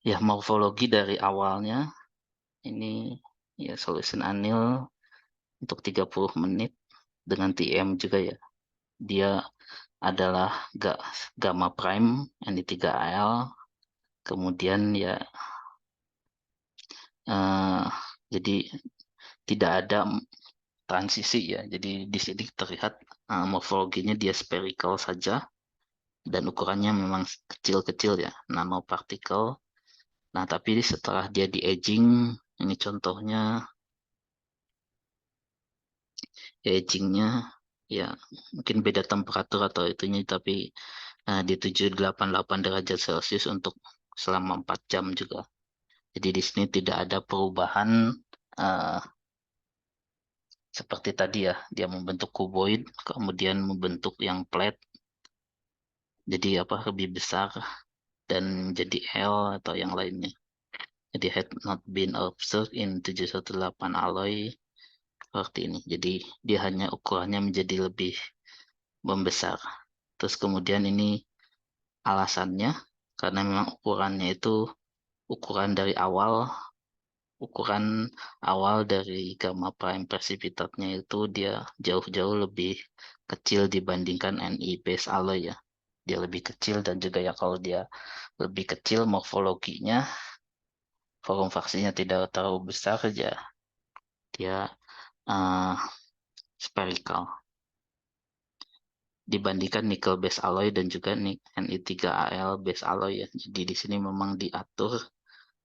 Ya morfologi dari awalnya ini ya solution anil untuk 30 menit dengan TM juga ya. Dia adalah gamma prime Ni3Al. Kemudian ya eh, jadi tidak ada transisi ya. Jadi di sini terlihat morfologinya dia spherical saja dan ukurannya memang kecil-kecil ya, nanopartikel. Nah, tapi setelah dia di aging, ini contohnya ya agingnya ya mungkin beda temperatur atau itunya, tapi di 788 derajat Celcius untuk selama 4 jam juga. Jadi di sini tidak ada perubahan eh, seperti tadi ya, dia membentuk cuboid, kemudian membentuk yang plate, jadi apa lebih besar dan jadi L atau yang lainnya. Jadi had not been observed in 718 alloy seperti ini. Jadi dia hanya ukurannya menjadi lebih membesar. Terus kemudian ini alasannya karena memang ukurannya itu ukuran dari awal, ukuran awal dari gamma prime precipitatnya itu dia jauh-jauh lebih kecil dibandingkan Ni base alloy ya. Dia lebih kecil dan juga ya kalau dia lebih kecil morfologinya, volume vaksinnya tidak terlalu besar saja, dia uh, spherical dibandingkan nickel base alloy dan juga Ni3Al base alloy ya. Jadi di sini memang diatur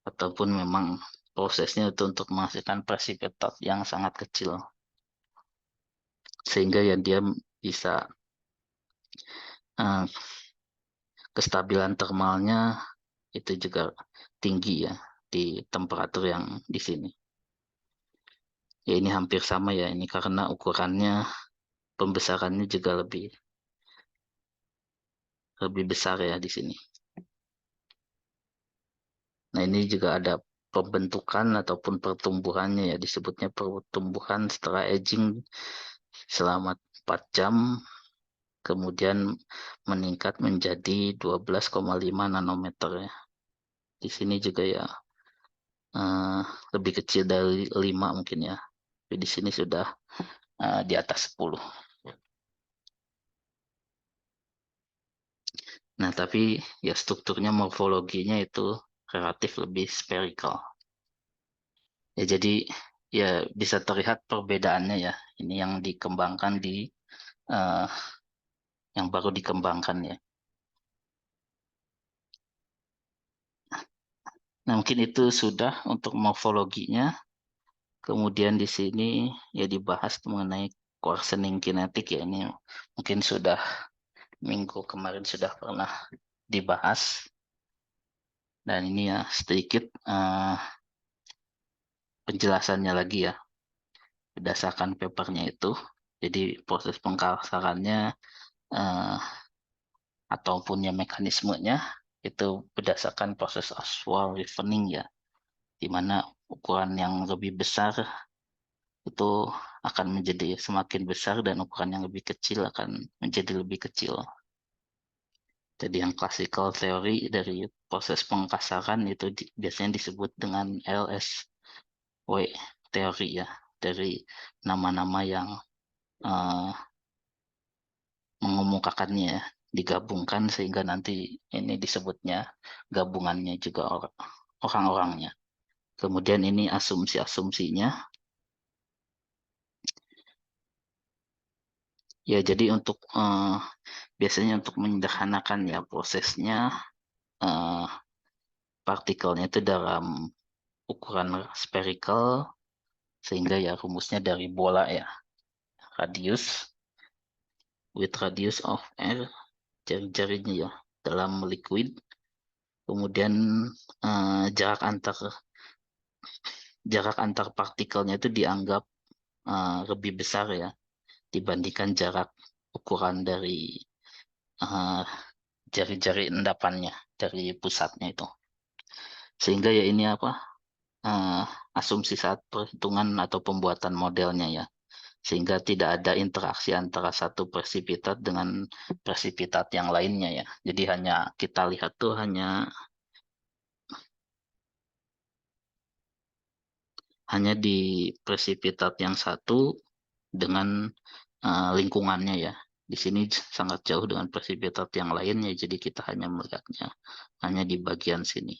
ataupun memang prosesnya itu untuk menghasilkan presipitat yang sangat kecil sehingga ya dia bisa uh, kestabilan termalnya itu juga tinggi ya di temperatur yang di sini. Ya ini hampir sama ya ini karena ukurannya pembesarannya juga lebih besar ya di sini. Nah, ini juga ada pembentukan ataupun pertumbuhannya ya, disebutnya pertumbuhan setelah aging selama 4 jam, kemudian meningkat menjadi 12,5 nanometer ya. Di sini juga ya eh, lebih kecil dari 5 mungkin ya. Tapi di sini sudah di atas 10. Nah, tapi ya strukturnya morfologinya itu relatif lebih spherical. Ya, jadi ya bisa terlihat perbedaannya ya. Ini yang dikembangkan eh, yang baru dikembangkan ya. Nah, mungkin itu sudah untuk morfologinya. Kemudian di sini ya dibahas mengenai coarsening kinetik ya. Ini mungkin sudah minggu kemarin sudah pernah dibahas. Dan ini ya sedikit penjelasannya lagi ya berdasarkan papernya itu. Jadi proses pengkasarannya eh, ataupun ya mekanismenya. itu berdasarkan proses Ashwell Ravening ya, di mana ukuran yang lebih besar itu akan menjadi semakin besar dan ukuran yang lebih kecil akan menjadi lebih kecil. Jadi yang classical teori dari proses pengkasaran itu biasanya disebut dengan LSW teori ya, dari nama-nama yang eh, mengemukakannya ya, digabungkan sehingga nanti ini disebutnya gabungannya juga orang-orangnya. Kemudian ini asumsi-asumsinya. Ya, jadi untuk biasanya untuk menyederhanakan ya prosesnya, eh, partikelnya itu dalam ukuran spherical, sehingga ya rumusnya dari bola ya, radius with radius of air, jari-jarinya ya dalam liquid. Kemudian jarak antar partikelnya itu dianggap lebih besar ya dibandingkan jarak ukuran dari eh, jari-jari endapannya dari pusatnya itu. Sehingga ya ini apa, eh, asumsi saat perhitungan atau pembuatan modelnya ya. Sehingga tidak ada interaksi antara satu presipitat dengan presipitat yang lainnya ya. Jadi hanya kita lihat tuh hanya di presipitat yang satu dengan lingkungannya ya. Di sini sangat jauh dengan presipitat yang lainnya, jadi kita hanya melihatnya hanya di bagian sini.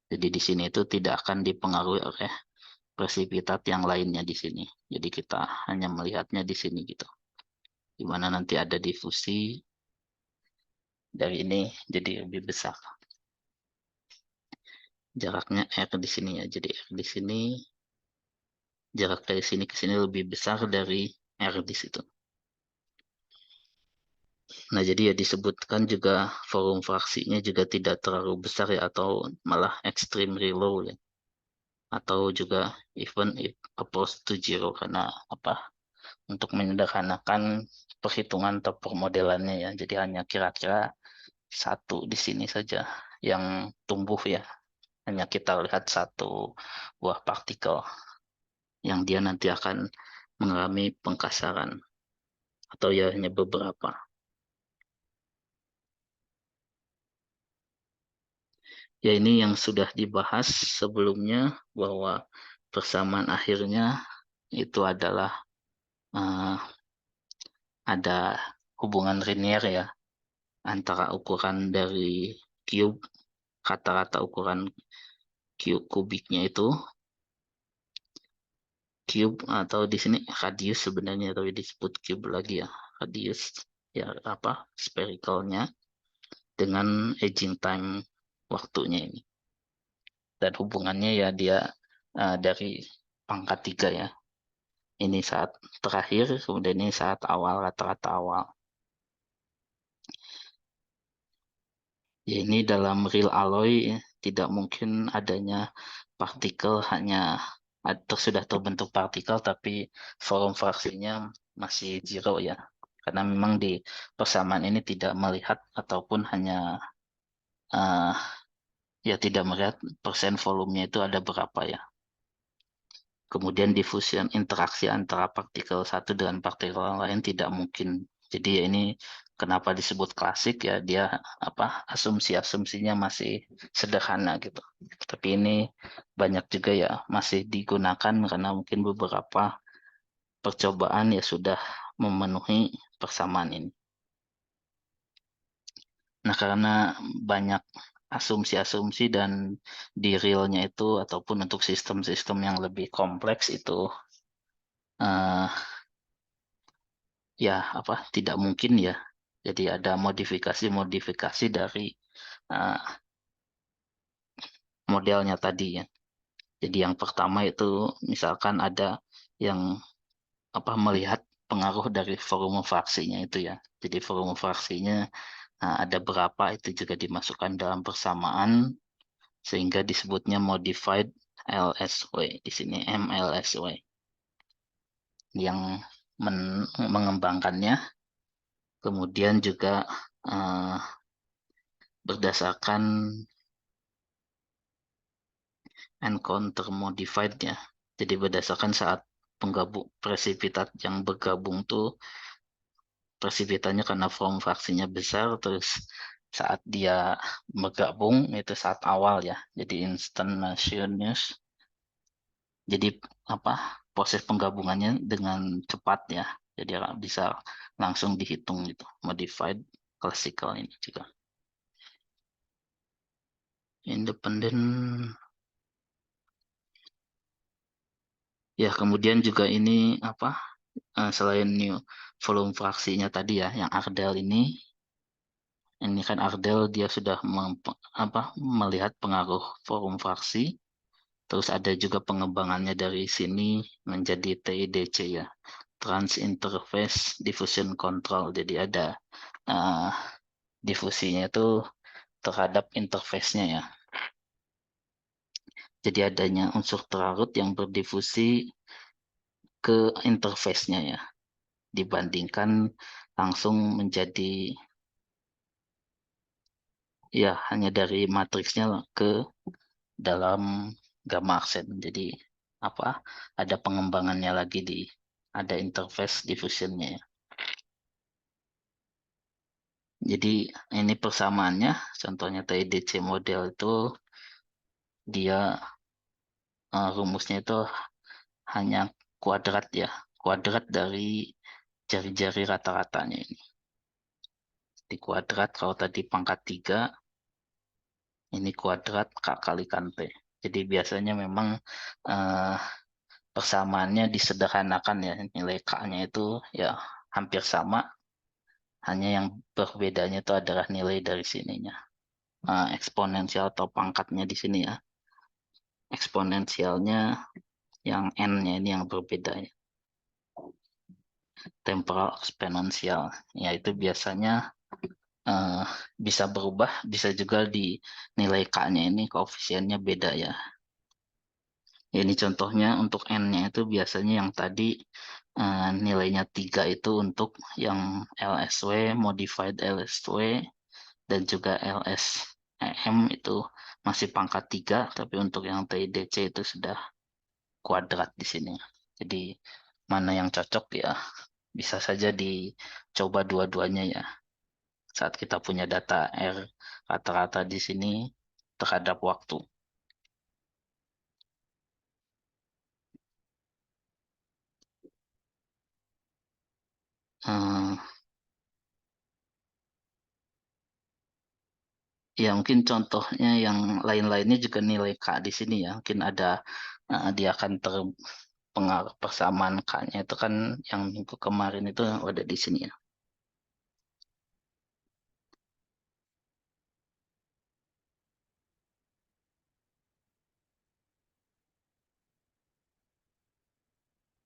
Jadi di sini itu tidak akan dipengaruhi oleh presipitat yang lainnya di sini. Jadi kita hanya melihatnya di sini gitu. Di mana nanti ada difusi dari ini jadi lebih besar. Jaraknya R di sini ya. Jadi R di sini, jarak dari sini ke sini lebih besar dari R di situ. Nah, jadi ya disebutkan juga volume fraksinya juga tidak terlalu besar ya, atau malah extremely low ya. Atau juga even if opposed to zero, karena apa? Untuk menyederhanakan perhitungan atau permodelannya ya. Jadi hanya kira-kira satu di sini saja yang tumbuh ya. Hanya kita lihat satu buah partikel yang dia nanti akan mengalami pengkasaran, atau ya hanya beberapa. Ya, ini yang sudah dibahas sebelumnya, bahwa persamaan akhirnya itu adalah uh, ada hubungan linear ya antara ukuran dari cube, rata-rata ukuran kubiknya itu cube, atau di sini radius sebenarnya tapi disebut cube lagi ya, radius ya apa, sphericalnya dengan aging time waktunya ini, dan hubungannya ya dia dari pangkat 3 ya. Ini saat terakhir, kemudian ini saat awal, rata-rata awal. Ya, ini dalam real alloy ya, tidak mungkin adanya partikel, hanya sudah terbentuk partikel tapi volume fraksinya masih zero ya. Karena memang di persamaan ini tidak melihat ataupun hanya uh, ya tidak melihat persen volumenya itu ada berapa ya. Kemudian diffusion, interaksi antara partikel satu dengan partikel lain tidak mungkin. Jadi ya ini kenapa disebut klasik ya, dia apa, asumsi-asumsinya masih sederhana gitu. Tapi ini banyak juga ya masih digunakan karena mungkin beberapa percobaan ya sudah memenuhi persamaan ini. Nah, karena banyak asumsi-asumsi dan di realnya itu ataupun untuk sistem-sistem yang lebih kompleks itu eh, ya apa, tidak mungkin ya. Jadi ada modifikasi-modifikasi dari uh, modelnya tadi ya. Jadi yang pertama itu misalkan ada yang apa, melihat pengaruh dari volume fraksinya itu ya. Jadi volume fraksinya ada berapa itu juga dimasukkan dalam persamaan sehingga disebutnya modified LSW. Di sini MLSW yang mengembangkannya. Kemudian juga uh, berdasarkan encounter modified ya. Jadi berdasarkan saat penggabung presipitat yang bergabung tuh presipitanya karena form fraksinya besar, terus saat dia bergabung itu saat awal ya. Jadi instantaneous. Jadi apa proses penggabungannya dengan cepat ya. Jadi bisa langsung dihitung gitu. Modified classical ini juga. Independen. Ya, kemudian juga ini apa selain new volume fraksinya tadi ya, yang Ardel ini kan Ardel dia sudah melihat pengaruh volume fraksi, terus ada juga pengembangannya dari sini menjadi TIDC ya, Trans Interface Diffusion Control. Jadi ada uh, difusinya itu terhadap interface-nya ya. Jadi adanya unsur terlarut yang berdifusi ke interface-nya ya, dibandingkan langsung menjadi ya hanya dari matriksnya ke dalam gamma aksen. Jadi apa ada pengembangannya lagi ada interface diffusionnya ya. Jadi ini persamaannya, contohnya TIDC model itu dia rumusnya itu hanya kuadrat ya, kuadrat dari jari-jari rata-ratanya ini. Di kuadrat kalau tadi pangkat 3, ini kuadrat K kalikan T. Jadi biasanya memang eh, persamaannya disederhanakan ya, nilai K-nya itu ya hampir sama, hanya yang berbedanya itu adalah nilai dari sininya. Eksponensial atau pangkatnya di sini ya. Eksponensialnya yang N-nya ini yang berbeda ya. Temporal eksponensial, yaitu biasanya eh, bisa berubah, bisa juga di nilai K-nya ini koefisiennya beda ya. Ini contohnya untuk N-nya itu biasanya yang tadi nilainya 3 itu untuk yang LSW, modified LSW, dan juga LSEM itu masih pangkat 3, tapi untuk yang TIDC itu sudah kuadrat di sini. Jadi mana yang cocok ya bisa saja dicoba dua-duanya ya. Saat kita punya data R rata-rata di sini terhadap waktu. Hmm, Ya, mungkin contohnya yang lain-lainnya juga nilai K di sini ya. Mungkin ada dia akan terpengaruh persamaan K-nya itu kan yang minggu kemarin itu ada di sini ya.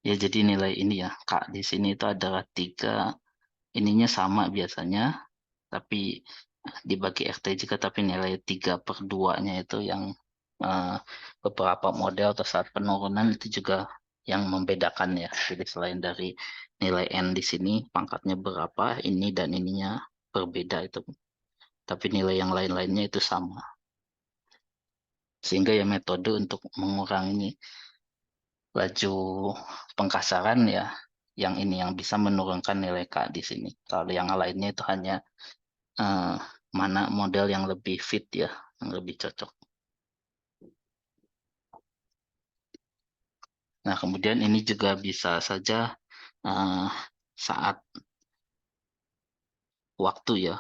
Ya, jadi nilai ini ya, K di sini itu adalah 3, ininya sama biasanya, tapi dibagi RT juga, tapi nilai 3/2-nya itu yang eh, beberapa model atau saat penurunan itu juga yang membedakan ya. Jadi selain dari nilai N di sini pangkatnya berapa, ini dan ininya berbeda itu. Tapi nilai yang lain-lainnya itu sama. Sehingga ya metode untuk mengurangi laju pengkasaran ya yang ini yang bisa menurunkan nilai K di sini. Kalau yang lainnya itu hanya eh, mana model yang lebih fit ya, yang lebih cocok. Nah, kemudian ini juga bisa saja eh, saat waktu ya,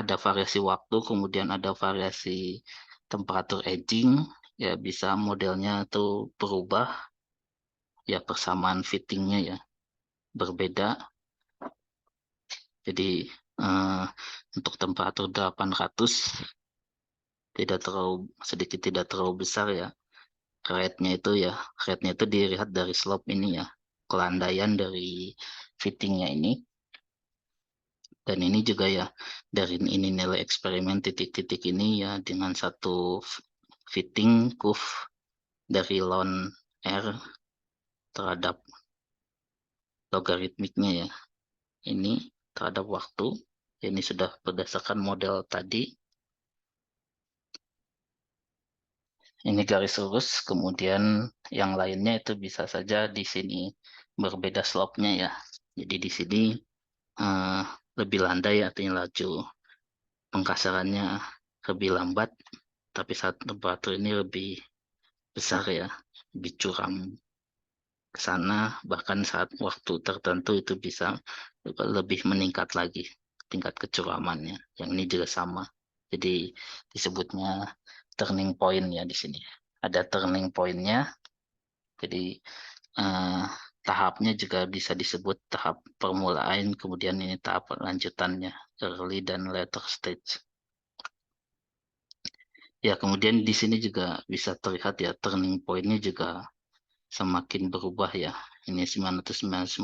ada variasi waktu, kemudian ada variasi temperatur aging, ya bisa modelnya tuh berubah, ya persamaan fittingnya ya berbeda. Jadi eh, untuk temperatur 800 tidak terlalu sedikit tidak terlalu besar ya. Rate-nya itu dilihat dari slope ini ya, kelandaian dari fittingnya ini. Dan ini juga ya dari ini nilai eksperimen titik-titik ini ya dengan satu fitting curve dari ln R terhadap logaritmiknya ya. Ini terhadap waktu. Ini sudah berdasarkan model tadi. Ini garis lurus, kemudian yang lainnya itu bisa saja di sini berbeda slope-nya ya. Jadi di sini eh, lebih landai, artinya laju pengkasarannya lebih lambat, tapi saat temperatur ini lebih besar ya, lebih curam ke sana, bahkan saat waktu tertentu itu bisa lebih meningkat lagi tingkat kecuramannya. Yang ini juga sama. Jadi disebutnya turning point ya di sini. Ada turning point-nya, jadi eh, tahapnya juga bisa disebut tahap permulaan, kemudian ini tahap lanjutannya, early dan later stage. Ya, kemudian di sini juga bisa terlihat ya turning point-nya juga semakin berubah ya. Ini 950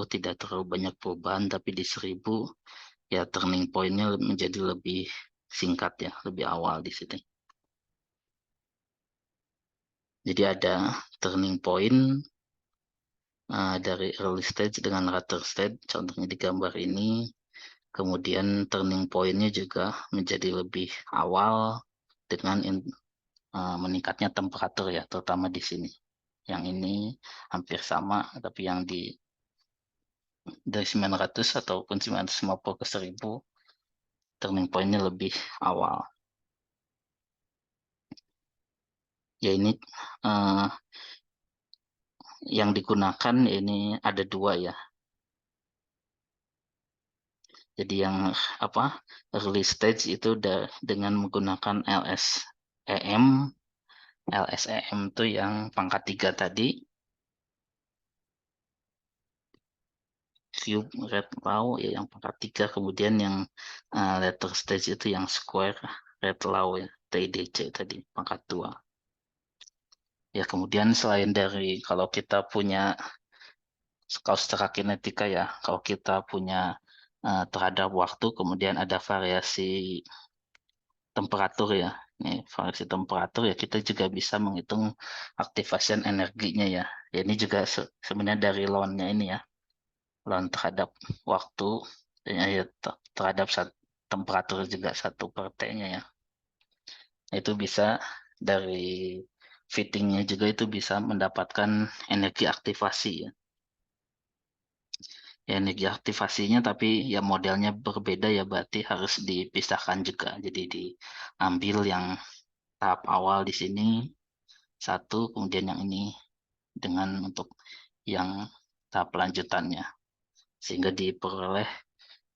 tidak terlalu banyak perubahan, tapi di 1000 ya turning point-nya menjadi lebih singkat ya, lebih awal di sini. Jadi ada turning point dari early stage dengan later stage, contohnya di gambar ini. Kemudian turning point-nya juga menjadi lebih awal dengan meningkatnya temperatur ya, terutama di sini. Yang ini hampir sama, tapi yang dari 900 ataupun 950 ke 1000, turning point-nya lebih awal. Ya ini eh, yang digunakan ini ada dua ya. Jadi yang apa early stage itu dengan menggunakan LSEM. LSEM itu yang pangkat 3 tadi. Cube red law ya yang pangkat 3, kemudian yang letter stage itu yang square red law ya, TIDC tadi pangkat 2. Ya, kemudian selain dari kalau kita punya, kalau secara kinetika ya, kalau kita punya terhadap waktu, kemudian ada variasi temperatur ya. Nih, variasi temperatur ya, kita juga bisa menghitung activation energinya ya. Ya, ini juga sebenarnya dari law-nya ini ya, law terhadap waktu, ya, terhadap temperatur juga 1/T-nya ya. Itu bisa dari fittingnya juga itu bisa mendapatkan energi aktivasi ya. Ya, energi aktivasinya tapi ya modelnya berbeda ya, berarti harus dipisahkan juga. Jadi diambil yang tahap awal di sini satu, kemudian yang ini dengan untuk yang tahap lanjutannya. Sehingga diperoleh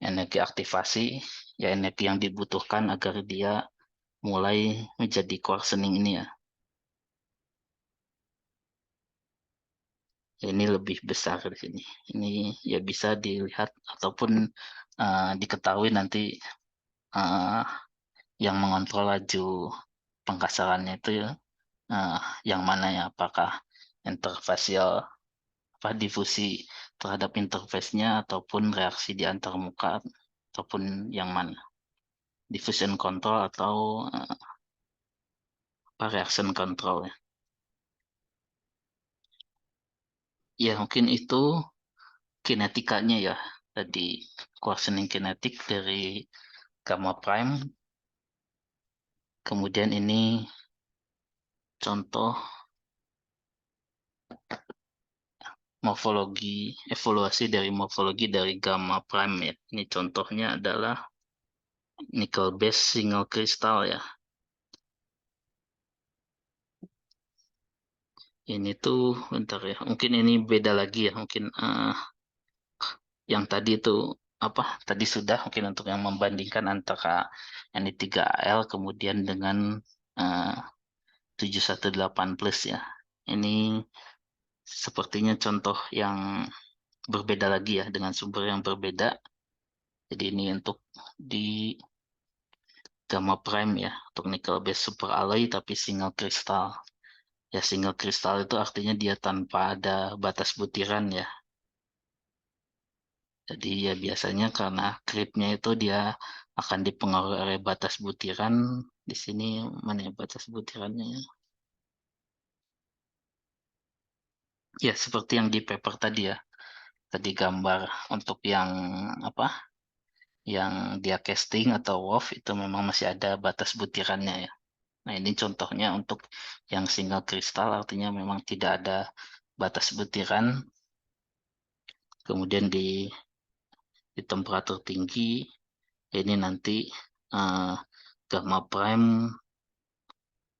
energi aktivasi, ya energi yang dibutuhkan agar dia mulai menjadi coarsening ini ya. Ini lebih besar di sini. Ini ya bisa dilihat ataupun diketahui nanti uh, yang mengontrol laju pengkasarannya itu ya, uh, yang mana ya, apakah interfacial apa difusi terhadap interface-nya ataupun reaksi di antar muka ataupun yang mana, diffusion control atau apa reaction control ya. Ya mungkin itu kinetikanya ya, tadi coarsening kinetik dari gamma prime. Kemudian ini contoh evaluasi dari morfologi dari gamma prime ya. Ini contohnya adalah nickel base single crystal ya. Ini tuh bentar ya. Mungkin ini beda lagi ya. Mungkin yang tadi itu apa? Tadi sudah mungkin untuk yang membandingkan antara Ni3Al kemudian dengan eh, 718 plus ya. Ini sepertinya contoh yang berbeda lagi ya, dengan sumber yang berbeda. Jadi ini untuk di gamma prime ya, untuk nickel base super alloy tapi single crystal. Ya, single crystal itu artinya dia tanpa ada batas butiran ya. Jadi ya biasanya karena creepnya itu dia akan dipengaruhi oleh batas butiran. Di sini mana ya batas butirannya ya? Ya seperti yang di paper tadi ya. Tadi gambar untuk yang apa? Yang dia casting atau WOF itu memang masih ada batas butirannya ya. Nah, ini contohnya untuk yang single kristal, artinya memang tidak ada batas butiran. Kemudian di temperatur tinggi, ini nanti uh, gamma prime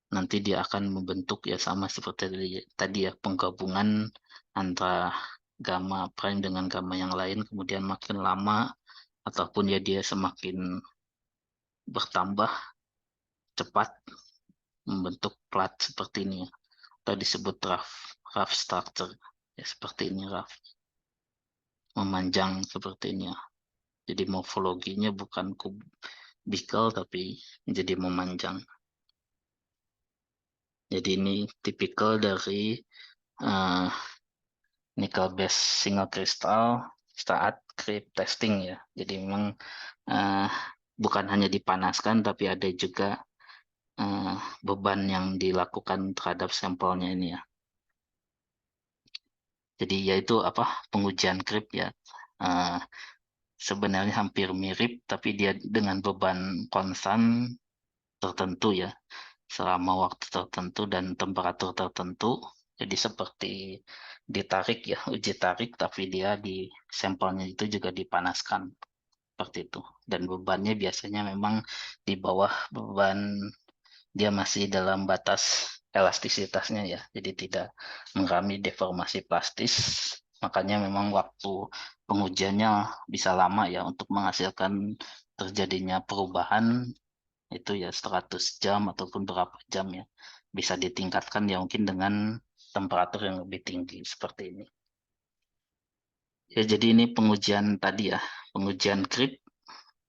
nanti dia akan membentuk ya sama seperti tadi ya, penggabungan antara gamma prime dengan gamma yang lain, kemudian makin lama ataupun ya dia semakin bertambah cepat membentuk plat seperti ini ya, atau disebut rough structure ya, seperti ini, rough memanjang seperti ini ya. Jadi morfologinya bukan kubikal tapi menjadi memanjang. Jadi ini tipikal dari uh, nickel base single crystal saat creep testing ya. Jadi memang uh, bukan hanya dipanaskan tapi ada juga uh, beban yang dilakukan terhadap sampelnya ini ya. Jadi yaitu apa, pengujian creep ya. Uh, Sebenarnya hampir mirip tapi dia dengan beban konstan tertentu ya, selama waktu tertentu dan temperatur tertentu. Jadi seperti ditarik ya, uji tarik, tapi dia di sampelnya itu juga dipanaskan seperti itu. Dan bebannya biasanya memang di bawah beban, dia masih dalam batas elastisitasnya ya. Jadi tidak mengalami deformasi plastis. Makanya memang waktu pengujiannya bisa lama ya untuk menghasilkan terjadinya perubahan itu ya 100 jam ataupun berapa jam ya, bisa ditingkatkan ya mungkin dengan temperatur yang lebih tinggi seperti ini ya. Jadi ini pengujian tadi ya, pengujian creep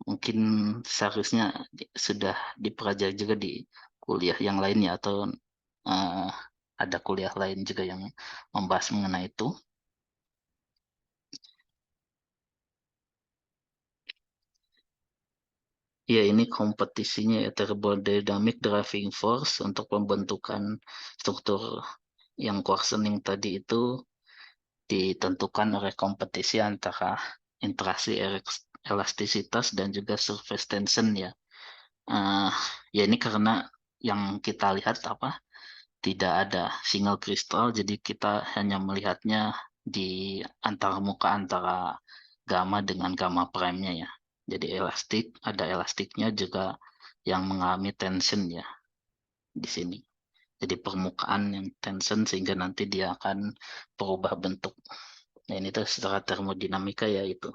mungkin seharusnya sudah dipelajari juga di kuliah yang lain ya, atau eh, ada kuliah lain juga yang membahas mengenai itu ya. Ini kompetisinya ya, thermodynamic driving force untuk pembentukan struktur yang coarsening tadi itu ditentukan oleh kompetisi antara interaksi elastisitas dan juga surface tension ya. Eh, Ya ini karena yang kita lihat apa, tidak ada single kristal, jadi kita hanya melihatnya di muka antara gamma dengan gamma prime-nya ya. Jadi elastik, ada elastiknya juga yang mengalami tension ya di sini. Jadi permukaan yang tension sehingga nanti dia akan berubah bentuk. Nah, ini tuh secara termodinamika ya itu.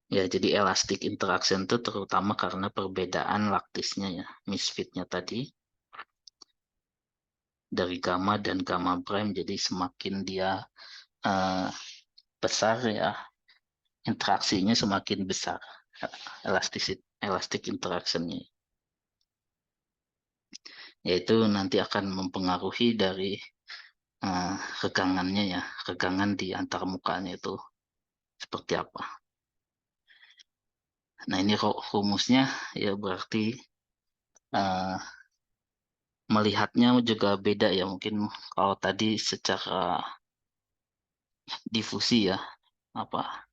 Ya, jadi elastic interaction itu terutama karena perbedaan laktisnya ya, misfitnya tadi dari gamma dan gamma prime. Jadi semakin dia eh, besar ya, interaksinya semakin besar, elastic interactionnya. Yaitu nanti akan mempengaruhi dari eh, regangannya ya, regangan di antar mukanya itu seperti apa. Nah, ini rumusnya ya, berarti eh, melihatnya juga beda ya. Mungkin kalau tadi secara difusi ya, apa,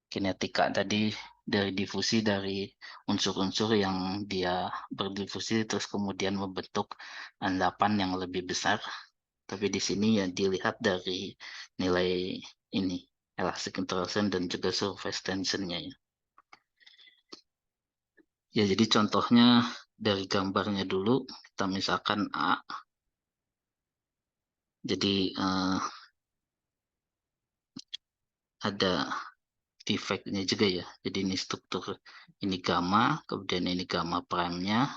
kinetika tadi dari difusi dari unsur-unsur yang dia berdifusi terus kemudian membentuk endapan yang lebih besar. Tapi di sini ya dilihat dari nilai ini, elastic interaction dan juga surface tensionnya ya. Ya, jadi contohnya dari gambarnya dulu, kita misalkan A. Jadi ada defectnya juga ya. Jadi ini struktur, ini gamma, kemudian ini gamma prime-nya,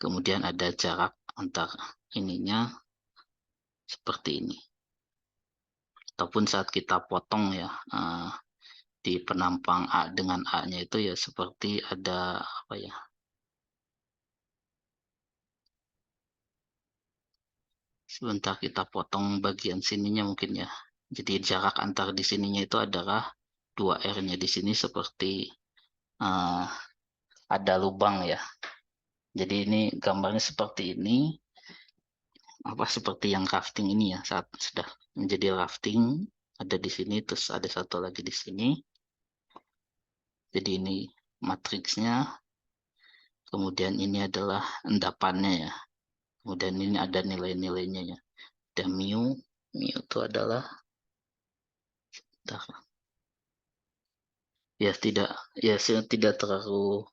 kemudian ada jarak antar ininya seperti ini. Ataupun saat kita potong ya, di penampang A dengan A-nya itu ya seperti ada apa ya? Sebentar, kita potong bagian sininya mungkin ya. Jadi jarak antar di sininya itu adalah 2R-nya di sini seperti uh, ada lubang ya. Jadi ini gambarnya seperti ini, apa, seperti yang rafting ini ya, saat sudah menjadi rafting ada di sini terus ada satu lagi di sini. Jadi ini matriksnya Kemudian ini adalah endapannya ya. Kemudian ini ada nilai-nilainya ya. Ada mu itu adalah, bentar, ya tidak terlalu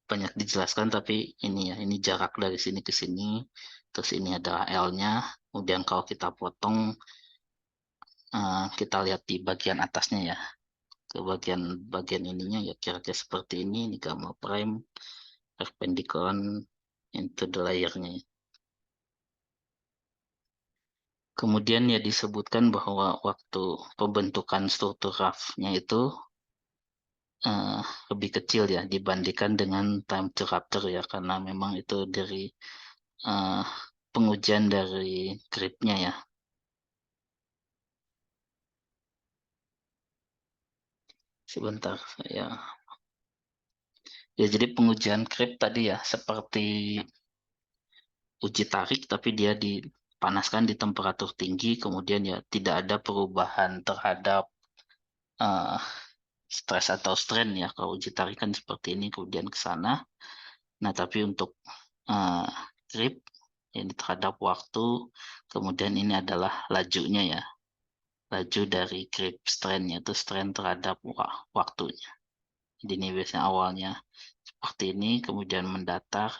banyak dijelaskan, tapi ini ya, ini jarak dari sini ke sini, terus ini adalah L-nya, kemudian kalau kita potong, kita lihat di bagian atasnya ya, ke bagian ininya ya kira-kira seperti ini gamma prime perpendicular into the layer-nya. Kemudian ya disebutkan bahwa waktu pembentukan struktur RAF-nya itu eh, lebih kecil ya dibandingkan dengan time to capture ya, karena memang itu dari eh, pengujian dari gripnya ya. Sebentar saya. Ya jadi pengujian grip tadi ya seperti uji tarik, tapi dia dipanaskan di temperatur tinggi, kemudian ya tidak ada perubahan terhadap eh, stres atau strain ya. Kalau uji tarik kan seperti ini kemudian ke sana. Nah, tapi untuk eh, grip ini terhadap waktu, kemudian ini adalah lajunya ya. Laju dari grip strain, yaitu strain terhadap waktunya. Jadi ini biasanya awalnya seperti ini, kemudian mendatar,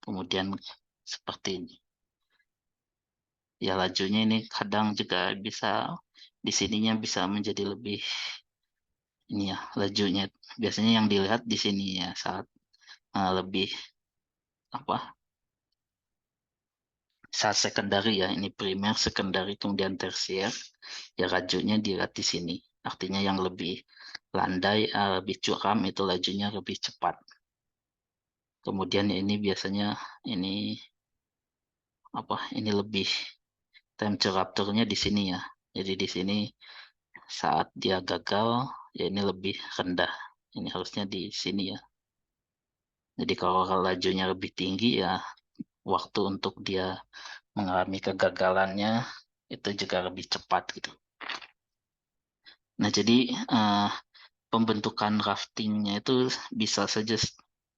kemudian seperti ini. Ya lajunya ini kadang juga bisa di sininya bisa menjadi lebih ini ya lajunya. Biasanya yang dilihat di sini ya saat lebih apa saat sekundari ya, ini primer, sekundari, kemudian tersier, ya lajunya dilihat di sini. Artinya yang lebih landai, lebih curam itu lajunya lebih cepat. Kemudian ya ini biasanya ini ini lebih time to rapture-nya di sini ya. Jadi di sini saat dia gagal ya ini lebih rendah. Ini harusnya di sini ya. Jadi kalau lajunya lebih tinggi ya waktu untuk dia mengalami kegagalannya itu juga lebih cepat gitu. Nah, jadi eh, pembentukan raftingnya itu bisa saja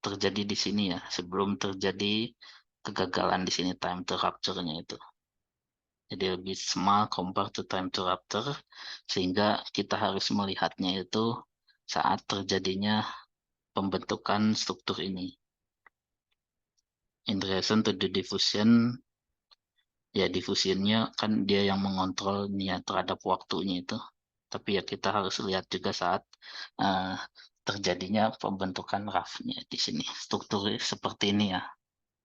terjadi di sini ya, sebelum terjadi kegagalan di sini time to rupture-nya itu. Jadi lebih small compare to time to rupture, sehingga kita harus melihatnya itu saat terjadinya pembentukan struktur ini. In relation to the diffusion, ya diffusionnya kan dia yang mengontrol niat terhadap waktunya itu. Tapi ya kita harus lihat juga saat eh, terjadinya pembentukan rafnya di sini. Struktur seperti ini ya.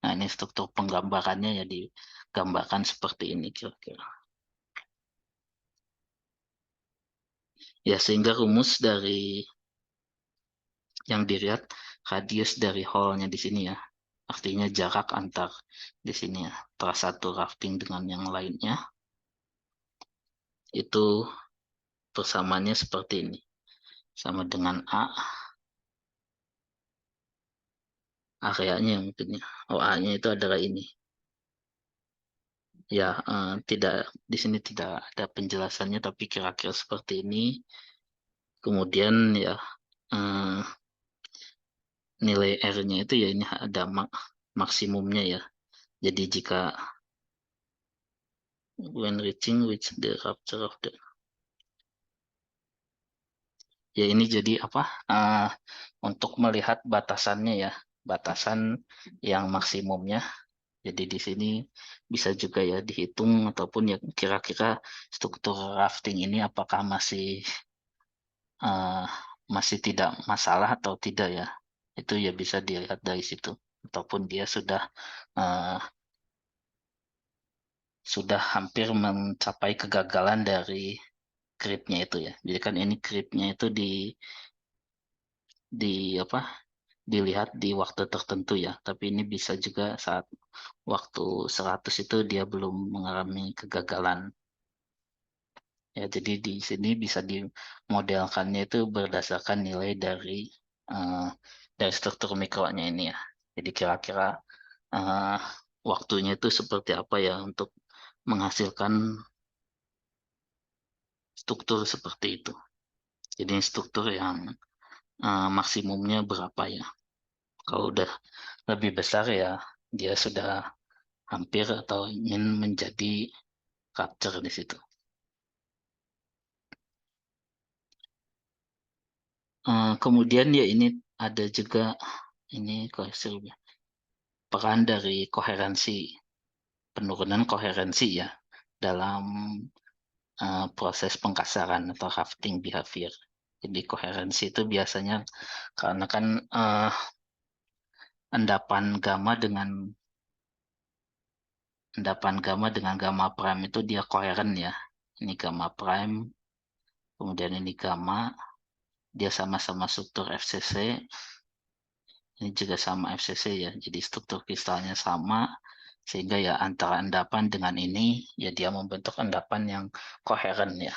Nah, ini struktur penggambarannya ya digambarkan seperti ini kira-kira. Ya, sehingga rumus dari yang dilihat radius dari hole-nya di sini ya. Artinya jarak antar di sini ya. Antara satu rafting dengan yang lainnya itu persamaannya seperti ini. Sama dengan A, areanya mungkin ya. Oh, A-nya itu adalah ini. Ya, tidak di sini tidak ada penjelasannya, tapi kira-kira seperti ini. Kemudian ya eh, nilai R-nya itu ya ini ada maksimumnya ya. Jadi jika when reaching which the rupture of the ya ini jadi apa? Untuk melihat batasannya ya, batasan yang maksimumnya. Jadi di sini bisa juga ya dihitung ataupun ya kira-kira struktur rafting ini apakah eh, masih tidak masalah atau tidak ya. Itu ya bisa dilihat dari situ. Ataupun dia eh, sudah hampir mencapai kegagalan dari creepnya itu ya. Jadi kan ini creepnya itu di apa dilihat di waktu tertentu ya. Tapi ini bisa juga saat waktu 100 itu dia belum mengalami kegagalan. Ya, jadi di sini bisa dimodelkannya itu berdasarkan nilai eh, dari struktur mikronya ini ya. Jadi kira-kira eh, waktunya itu seperti apa ya untuk menghasilkan struktur seperti itu. Jadi struktur yang maksimumnya berapa ya. Kalau udah lebih besar ya dia sudah hampir atau ingin menjadi capture di situ. Kemudian ya ini ada juga ini peran dari koherensi, penurunan koherensi ya dalam proses pengkasaran atau hafting behavior. Jadi koherensi itu biasanya karena kan endapan gamma dengan gamma prime itu dia koheren ya. Ini gamma prime, kemudian ini gamma, dia sama-sama struktur FCC, ini juga sama FCC ya. Jadi struktur kristalnya sama, sehingga ya antara endapan dengan ini ya dia membentuk endapan yang koheren ya.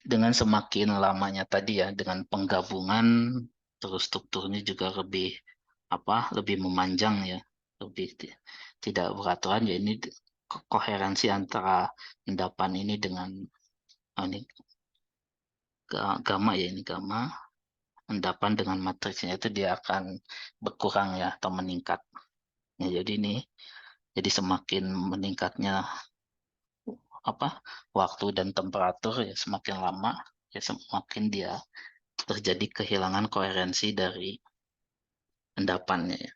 Dengan semakin lamanya tadi ya, dengan penggabungan terus strukturnya juga lebih memanjang ya, lebih tidak beraturan ya. Ini koherensi antara endapan ini dengan ini gamma ya, ini gamma, endapan dengan matriksnya itu dia akan berkurang ya atau meningkat ya. Jadi semakin meningkatnya waktu dan temperatur ya, semakin lama ya semakin dia terjadi kehilangan koherensi dari endapannya ya.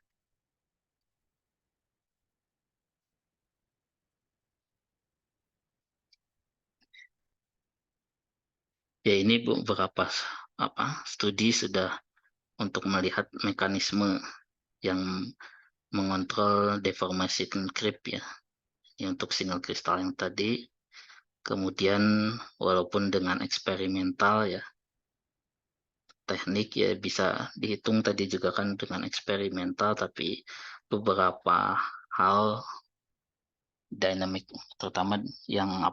Ya ini beberapa studi sudah untuk melihat mekanisme yang mengontrol deformasi creep ya. Ini untuk single kristal yang tadi. Kemudian walaupun dengan eksperimental ya, teknik ya bisa dihitung tadi juga kan dengan eksperimental, tapi beberapa hal dinamik terutama yang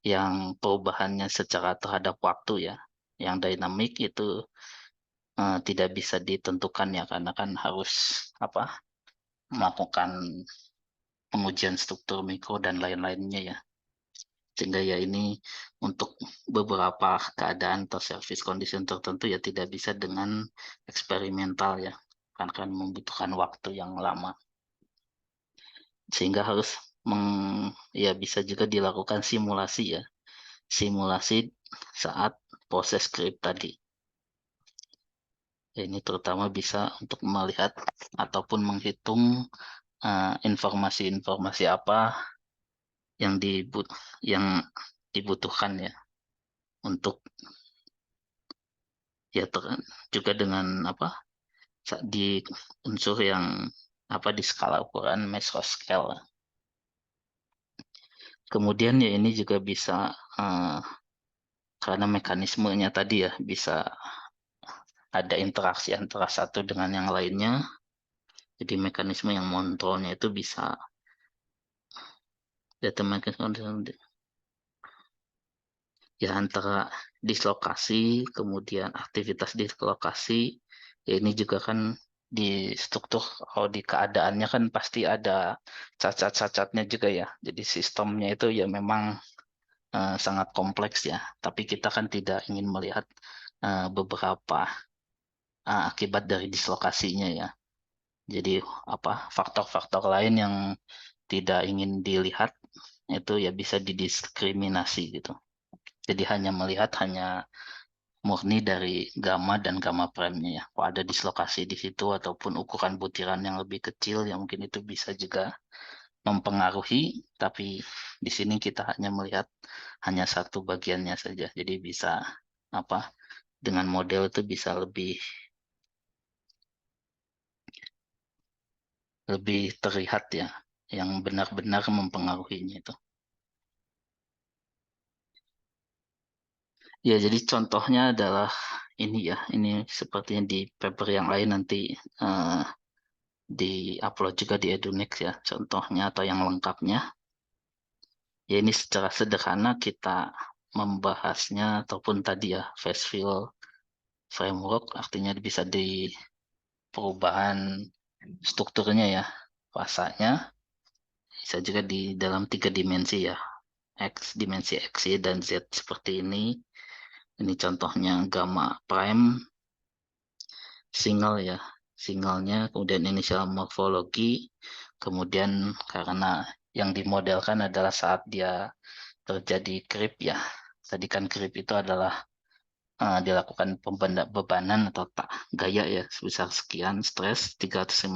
yang perubahannya secara terhadap waktu ya, yang dinamik itu tidak bisa ditentukan ya, karena kan harus melakukan pengujian struktur mikro dan lain-lainnya ya. Sehingga ya ini untuk beberapa keadaan atau service condition tertentu ya tidak bisa dengan eksperimental ya, kan membutuhkan waktu yang lama. Sehingga harus ya bisa juga dilakukan simulasi ya. Simulasi saat proses script tadi. Ya, ini terutama bisa untuk melihat ataupun menghitung informasi-informasi apa yang yang dibutuhkan ya untuk ya juga dengan di unsur yang di skala ukuran mesoscale. Kemudian ya ini juga bisa karena mekanismenya tadi ya bisa ada interaksi antara satu dengan yang lainnya. Jadi mekanisme yang monotolnya itu bisa data mekanisme ya antara dislokasi, kemudian aktivitas dislokasi, ya ini juga kan di struktur kalau di keadaannya kan pasti ada cacat-cacatnya juga ya. Jadi sistemnya itu ya memang sangat kompleks ya. Tapi kita kan tidak ingin melihat beberapa akibat dari dislokasinya ya. Jadi faktor-faktor lain yang tidak ingin dilihat itu ya bisa didiskriminasi gitu. Jadi hanya melihat murni dari gamma dan gamma prime-nya ya. Kalau ada dislokasi di situ ataupun ukuran butiran yang lebih kecil ya mungkin itu bisa juga mempengaruhi, tapi di sini kita hanya melihat hanya satu bagiannya saja. Jadi bisa apa dengan model itu bisa lebih lebih terlihat ya yang benar-benar mempengaruhinya itu. Ya, jadi contohnya adalah ini ya, ini sepertinya di paper yang lain nanti di-upload juga di Edunex ya, contohnya atau yang lengkapnya. Ya ini secara sederhana kita membahasnya ataupun tadi ya, phase field framework artinya bisa di perubahan strukturnya ya, fasanya, bisa juga di dalam 3 dimensi ya, dimensi X, Y, dan Z seperti ini. Ini contohnya gamma prime. single ya, singlenya, kemudian inisial morfologi, kemudian karena yang dimodelkan adalah saat dia terjadi creep ya. Tadi kan creep itu adalah dilakukan bebanan atau tak gaya ya sebesar sekian, stres 350,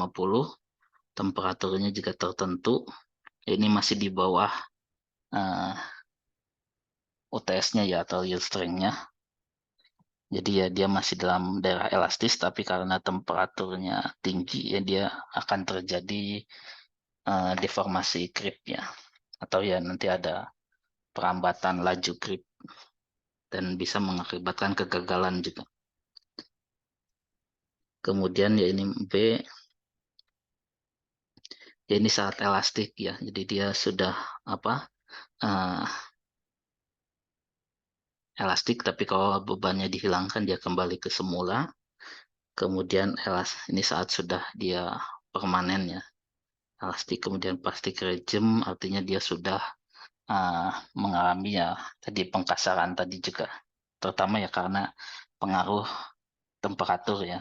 temperaturnya juga tertentu. Ini masih di bawah uh, UTS-nya ya atau yield strength-nya. Jadi ya dia masih dalam daerah elastis, tapi karena temperaturnya tinggi ya dia akan terjadi deformasi creep-nya. Atau ya nanti ada perambatan laju creep dan bisa mengakibatkan kegagalan juga. Kemudian ya ini B, ya ini saat elastik ya. Jadi dia sudah uh, elastik, tapi kalau bebannya dihilangkan dia kembali ke semula. Kemudian ini saat sudah dia permanen ya, elastik. Kemudian plastik regime artinya dia sudah mengalami ya tadi pengkasaran tadi juga, terutama ya karena pengaruh temperatur ya,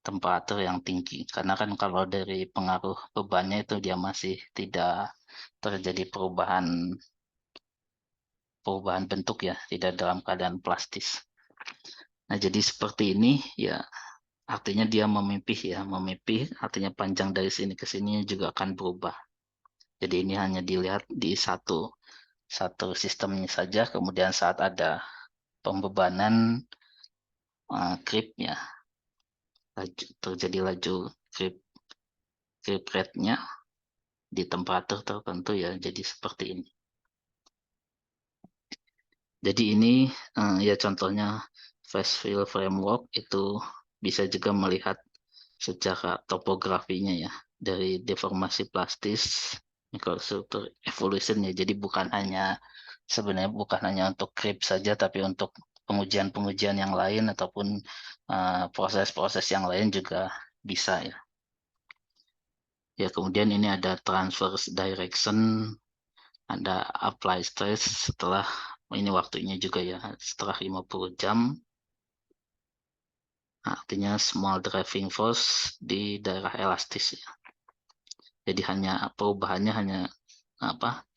temperatur yang tinggi. Karena kan kalau dari pengaruh bebannya itu dia masih tidak terjadi perubahan bentuk ya, tidak dalam keadaan plastis. Nah, jadi seperti ini ya artinya dia memipih ya, memipih artinya panjang dari sini ke sini juga akan berubah. Jadi ini hanya dilihat di satu sistemnya saja, kemudian saat ada pembebanan creep ya, terjadi laju creep rate-nya di temperatur tertentu ya, jadi seperti ini. Jadi ini ya contohnya fast fill framework itu bisa juga melihat secara topografinya ya, dari deformasi plastis, microstructure evolution ya. Jadi sebenarnya bukan hanya untuk creep saja, tapi untuk pengujian-pengujian yang lain ataupun proses-proses yang lain juga bisa ya. Ya kemudian ini ada transverse direction, ada apply stress setelah ini waktunya juga ya, setelah 50 jam. Artinya small driving force di daerah elastis ya. Jadi perubahannya hanya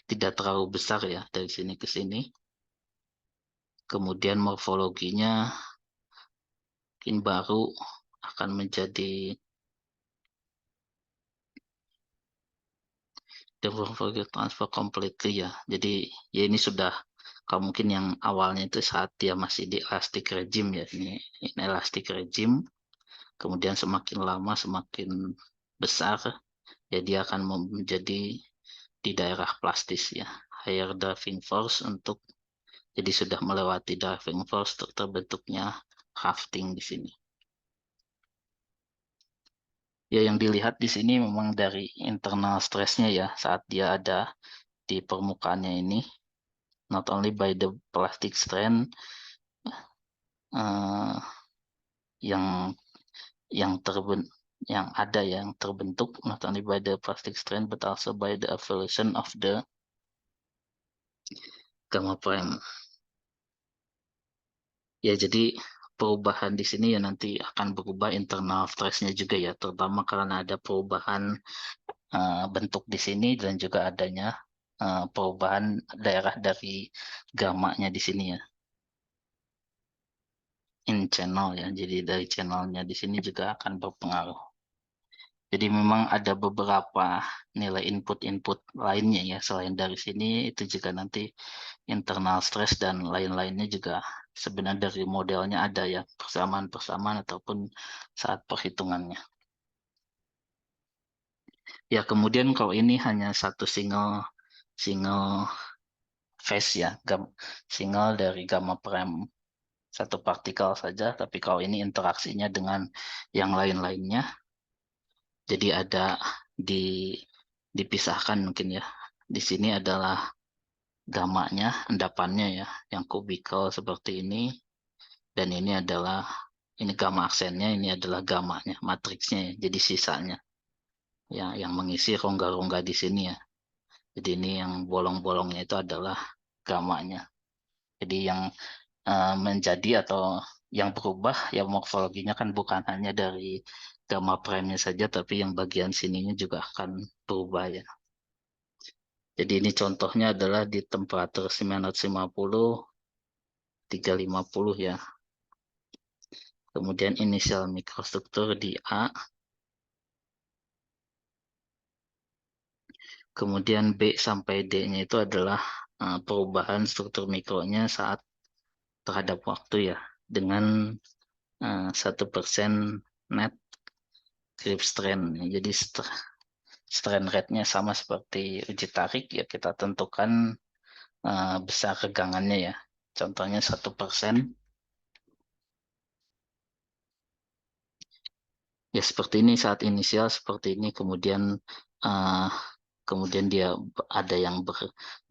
tidak terlalu besar ya dari sini ke sini. Kemudian morfologinya mungkin baru akan menjadi the morphology transfer completely ya. Jadi ya ini sudah kalau mungkin yang awalnya itu saat dia masih di elastic regime ya, ini elastic regime. Kemudian semakin lama semakin besar ya dia akan menjadi di daerah plastis ya, higher driving force jadi sudah melewati driving force terbentuknya hafting di sini. Ya yang dilihat di sini memang dari internal stressnya ya saat dia ada di permukaannya ini, not only by the plastic strain uh, yang yang terbentuk, not only by the plastic strain but also by the evolution of the gamma prime. Ya jadi perubahan di sini ya nanti akan berubah internal stressnya juga ya, terutama karena ada perubahan bentuk di sini dan juga adanya perubahan daerah dari gamanya di sini ya, in channel ya. Jadi dari channelnya di sini juga akan berpengaruh. Jadi memang ada beberapa nilai input-input lainnya ya selain dari sini, itu juga nanti internal stress dan lain-lainnya juga sebenarnya dari modelnya ada ya persamaan-persamaan ataupun saat perhitungannya. Ya kemudian kalau ini hanya satu single phase ya, single dari gamma prime satu partikel saja, tapi kalau ini interaksinya dengan yang lain-lainnya, jadi ada dipisahkan mungkin ya. Di sini adalah gamanya, endapannya ya, yang kubikel seperti ini, dan ini gamma aksennya, ini adalah gamanya, matriksnya ya, jadi sisanya ya, yang mengisi rongga-rongga di sini ya. Jadi ini yang bolong-bolongnya itu adalah gamanya. Jadi yang menjadi atau yang berubah ya morfologinya kan bukan hanya dari gamma prime-nya saja, tapi yang bagian sininya juga akan berubah ya. Jadi ini contohnya adalah di temperatur 950, 350 ya. Kemudian inisial mikrostruktur di A. Kemudian B sampai D-nya itu adalah perubahan struktur mikronya saat terhadap waktu ya. Dengan 1% net grip strength. Jadi strand rate-nya sama seperti uji tarik ya, kita tentukan besar kegangannya ya. Contohnya 1%. Ya seperti ini saat inisial seperti ini, kemudian uh, dia ada yang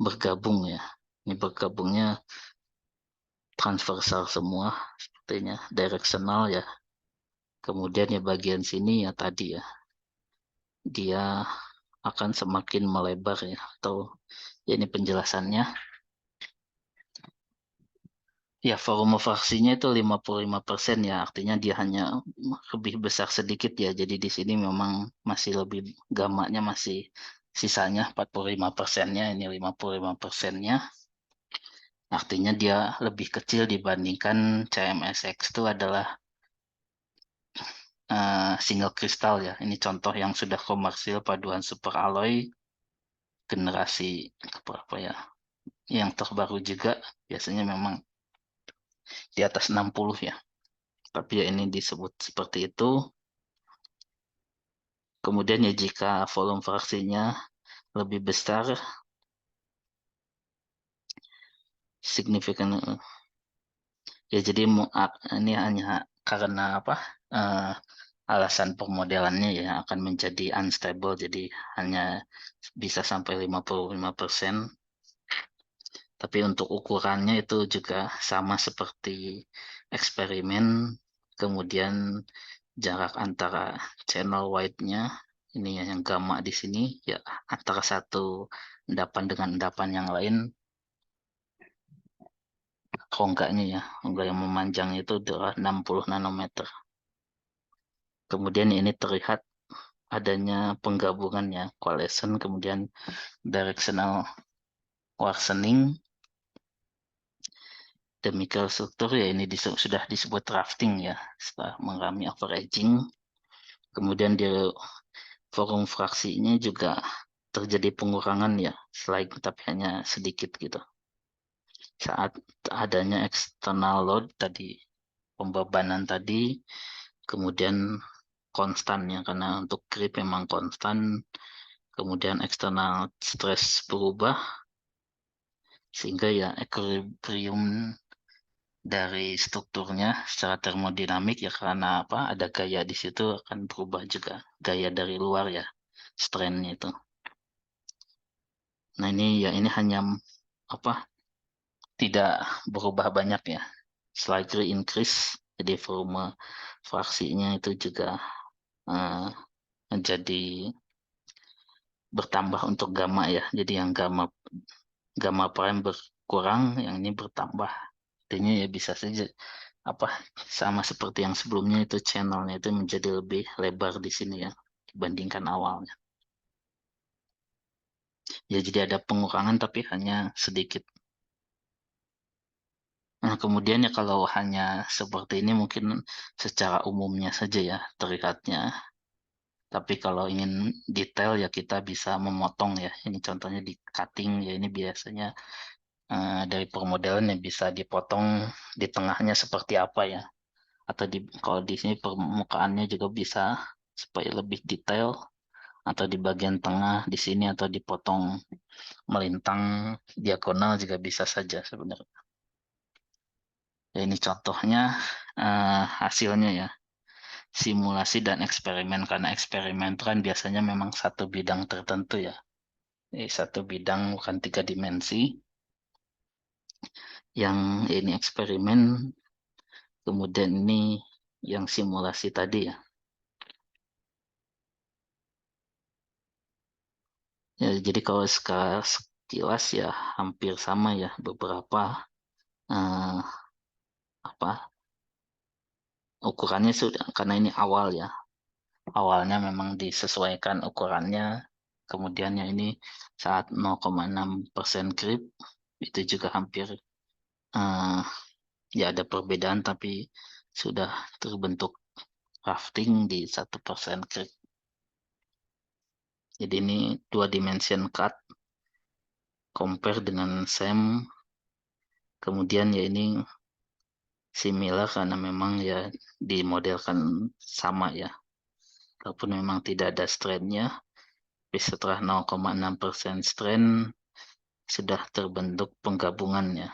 bergabung ya. Ini bergabungnya transversal semua sepertinya, directional ya. Kemudian ya bagian sini ya tadi ya, dia akan semakin melebar ya, atau ya ini penjelasannya. Ya, volume fraksinya itu 55% ya, artinya dia hanya lebih besar sedikit ya. Jadi di sini memang masih lebih gamanya masih sisanya 45%-nya, ini 55%-nya. Artinya dia lebih kecil dibandingkan CMSX itu adalah single kristal ya. Ini contoh yang sudah komersil paduan super alloy generasi berapa ya? Yang terbaru juga biasanya memang di atas 60 ya. Tapi ya ini disebut seperti itu. Kemudian ya jika volume fraksinya lebih besar, signifikan ya jadi ini hanya karena apa? eh, Alasan permodelannya ya akan menjadi unstable, jadi hanya bisa sampai 55%. Tapi untuk ukurannya itu juga sama seperti eksperimen. Kemudian jarak antara channel wide-nya ini ya, yang gamma di sini ya antara satu endapan dengan endapan yang lain, rongganya ya, rongga yang memanjang itu adalah 60 nanometer. Kemudian ini terlihat adanya penggabungan ya, coalescence, kemudian directional worsening. Demikian struktur ya ini sudah disebut drafting ya, setelah mengalami averaging. Kemudian di forum fraksinya juga terjadi pengurangan ya, slide tapi hanya sedikit gitu. Saat adanya external load tadi, pembebanan tadi, kemudian konstan ya, karena untuk grip memang konstan, kemudian eksternal stress berubah, sehingga ya equilibrium dari strukturnya secara termodinamik ya, karena apa, ada gaya di situ akan berubah juga, gaya dari luar ya, strain itu. Nah ini ya ini hanya apa, tidak berubah banyak ya, slightly increase, jadi volume fraksinya itu juga eh, menjadi bertambah untuk gamma ya, jadi yang gamma gamma prime berkurang, yang ini bertambah. Artinya ya bisa saja apa, sama seperti yang sebelumnya itu channelnya itu menjadi lebih lebar di sini ya dibandingkan awalnya. Ya jadi ada pengurangan tapi hanya sedikit. Nah, kemudian ya kalau hanya seperti ini mungkin secara umumnya saja ya terlihatnya. Tapi kalau ingin detail ya kita bisa memotong ya. Ini contohnya di cutting ya, ini biasanya dari permodelan yang bisa dipotong di tengahnya seperti apa ya. Atau kalau di sini permukaannya juga bisa supaya lebih detail, atau di bagian tengah di sini, atau dipotong melintang diagonal juga bisa saja sebenarnya. Ya, ini contohnya hasilnya ya, simulasi dan eksperimen. Karena eksperimen itu kan biasanya memang satu bidang tertentu ya. Satu bidang bukan tiga dimensi. Yang ini eksperimen, kemudian ini yang simulasi tadi ya. Ya, jadi kalau sekilas ya hampir sama ya, beberapa eh, apa ukurannya sudah, karena ini awal ya, awalnya memang disesuaikan ukurannya, kemudiannya ini saat 0,6% creep itu juga hampir eh, ya ada perbedaan, tapi sudah terbentuk rafting di 1% creep. Jadi ini dua dimension cut compare dengan SEM, kemudian ya ini similar karena memang ya dimodelkan sama ya, walaupun memang tidak ada strain-nya, tapi setelah 0,6% strain sudah terbentuk penggabungannya.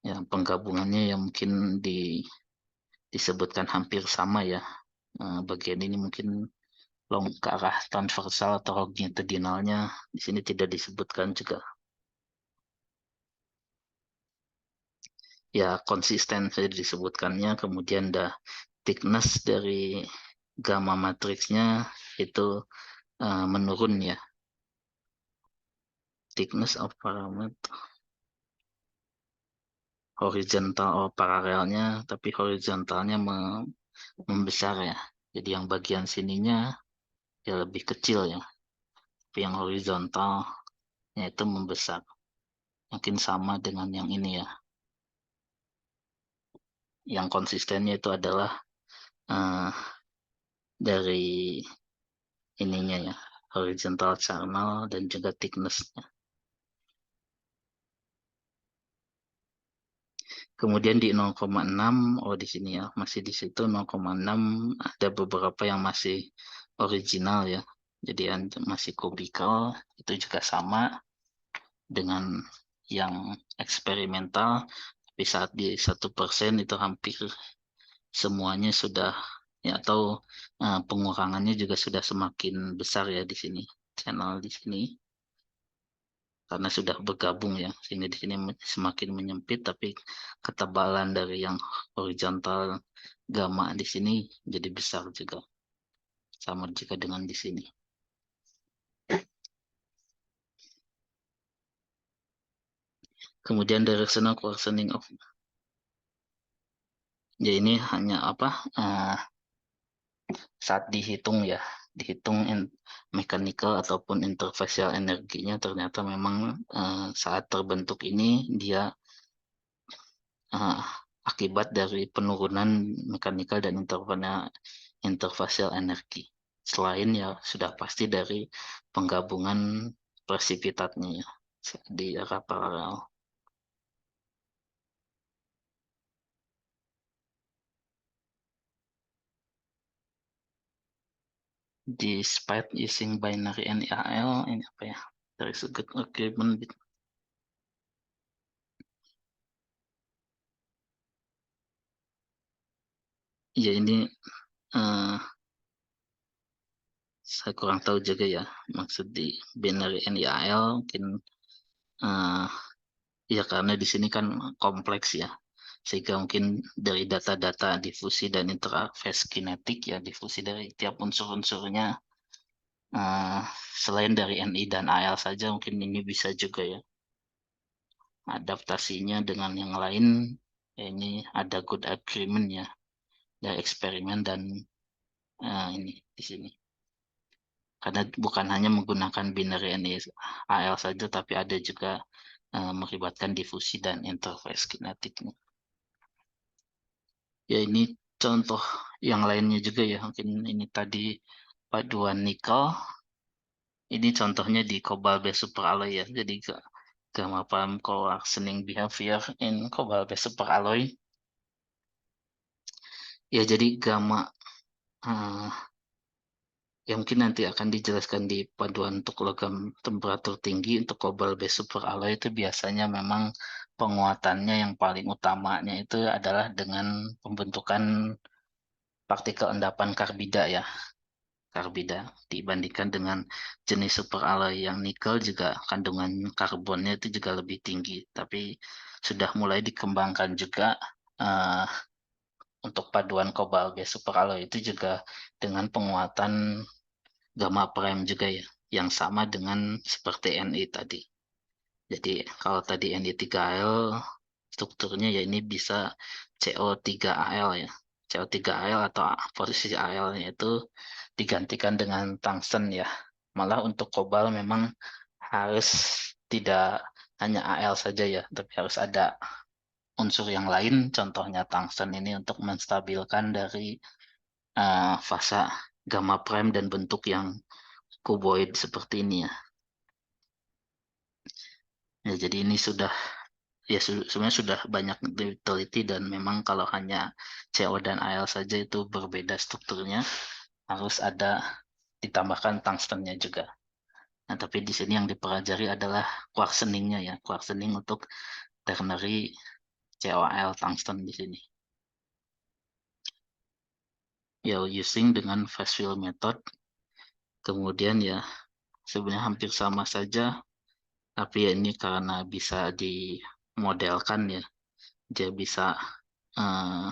Ya, penggabungannya yang mungkin disebutkan hampir sama ya. Bagian ini mungkin long ke arah transversal atau longitudinalnya di sini tidak disebutkan juga. Ya, konsisten saja disebutkannya, kemudian dah thickness dari gamma matriksnya itu menurun ya. Thickness of parameter horizontal or paralelnya, tapi horizontalnya membesar ya. Jadi yang bagian sininya ya lebih kecil ya, tapi yang horizontalnya itu membesar. Mungkin sama dengan yang ini ya. Yang konsistennya itu adalah uh, dari ininya ya, horizontal channel dan juga thickness-nya. Kemudian di 0,6, oh di sini ya, masih di situ 0,6 ada beberapa yang masih original ya. Jadi masih kubikal, itu juga sama dengan yang eksperimental, tapi saat di 1% itu hampir semuanya sudah ya, atau pengurangannya juga sudah semakin besar ya di sini, channel di sini, karena sudah bergabung ya, sehingga di sini semakin menyempit, tapi ketebalan dari yang horizontal gamma di sini jadi besar juga, sama juga dengan di sini. Kemudian directional coarsening of, ya ini hanya apa, saat dihitung ya, dihitung mechanical ataupun interfacial energinya, ternyata memang saat terbentuk ini dia uh, akibat dari penurunan mechanical dan interfacial energi. Selain ya sudah pasti dari penggabungan presipitatnya ya, di arah paralel. Despite using binary NaL, ini apa ya? There is a good agreement. Ya ini uh, saya kurang tahu juga ya, maksud di binary NaL mungkin uh, ya karena di sini kan kompleks ya, sehingga mungkin dari data-data difusi dan interface kinetik ya, difusi dari tiap unsur-unsurnya, uh, selain dari Ni dan Al saja, mungkin ini bisa juga ya adaptasinya dengan yang lain ya, ini ada good agreement ya dari eksperimen dan ini di sini, karena bukan hanya menggunakan binary NaL saja, tapi ada juga melibatkan difusi dan interface kinetiknya. Ya ini contoh yang lainnya juga ya, mungkin ini tadi paduan nikel, ini contohnya di cobalt based superalloy ya, jadi gamma prime coarsening behavior in cobalt based superalloy ya. Jadi gamma uh, yang mungkin nanti akan dijelaskan di paduan untuk logam temperatur tinggi, untuk cobalt based superalloy itu biasanya memang penguatannya yang paling utamanya itu adalah dengan pembentukan partikel endapan karbida ya, karbida, dibandingkan dengan jenis superalloy yang nikel juga kandungan karbonnya itu juga lebih tinggi, tapi sudah mulai dikembangkan juga uh, untuk paduan cobalt base superalloy itu juga dengan penguatan gamma prime juga ya, yang sama dengan seperti Ni tadi. Jadi kalau tadi Ni3Al strukturnya ya ini bisa CO3Al ya. CO3Al atau posisi Al-nya itu digantikan dengan tungsten ya. Malah untuk kobal memang harus tidak hanya Al saja ya, tapi harus ada unsur yang lain, contohnya tungsten ini untuk menstabilkan dari fasa gamma prime dan bentuk yang kuboid seperti ini ya. Ya, jadi ini sudah ya sebenarnya sudah banyak diteliti dan memang kalau hanya CO dan Al saja itu berbeda strukturnya, harus ada ditambahkan tungstennya juga. Nah, tapi di sini yang dipelajari adalah quartzeningnya ya, quartzening untuk ternary COAl tungsten di sini. Ya, using dengan fast fill method, kemudian ya sebenarnya hampir sama saja, tapi ya ini karena bisa dimodelkan ya, dia bisa eh,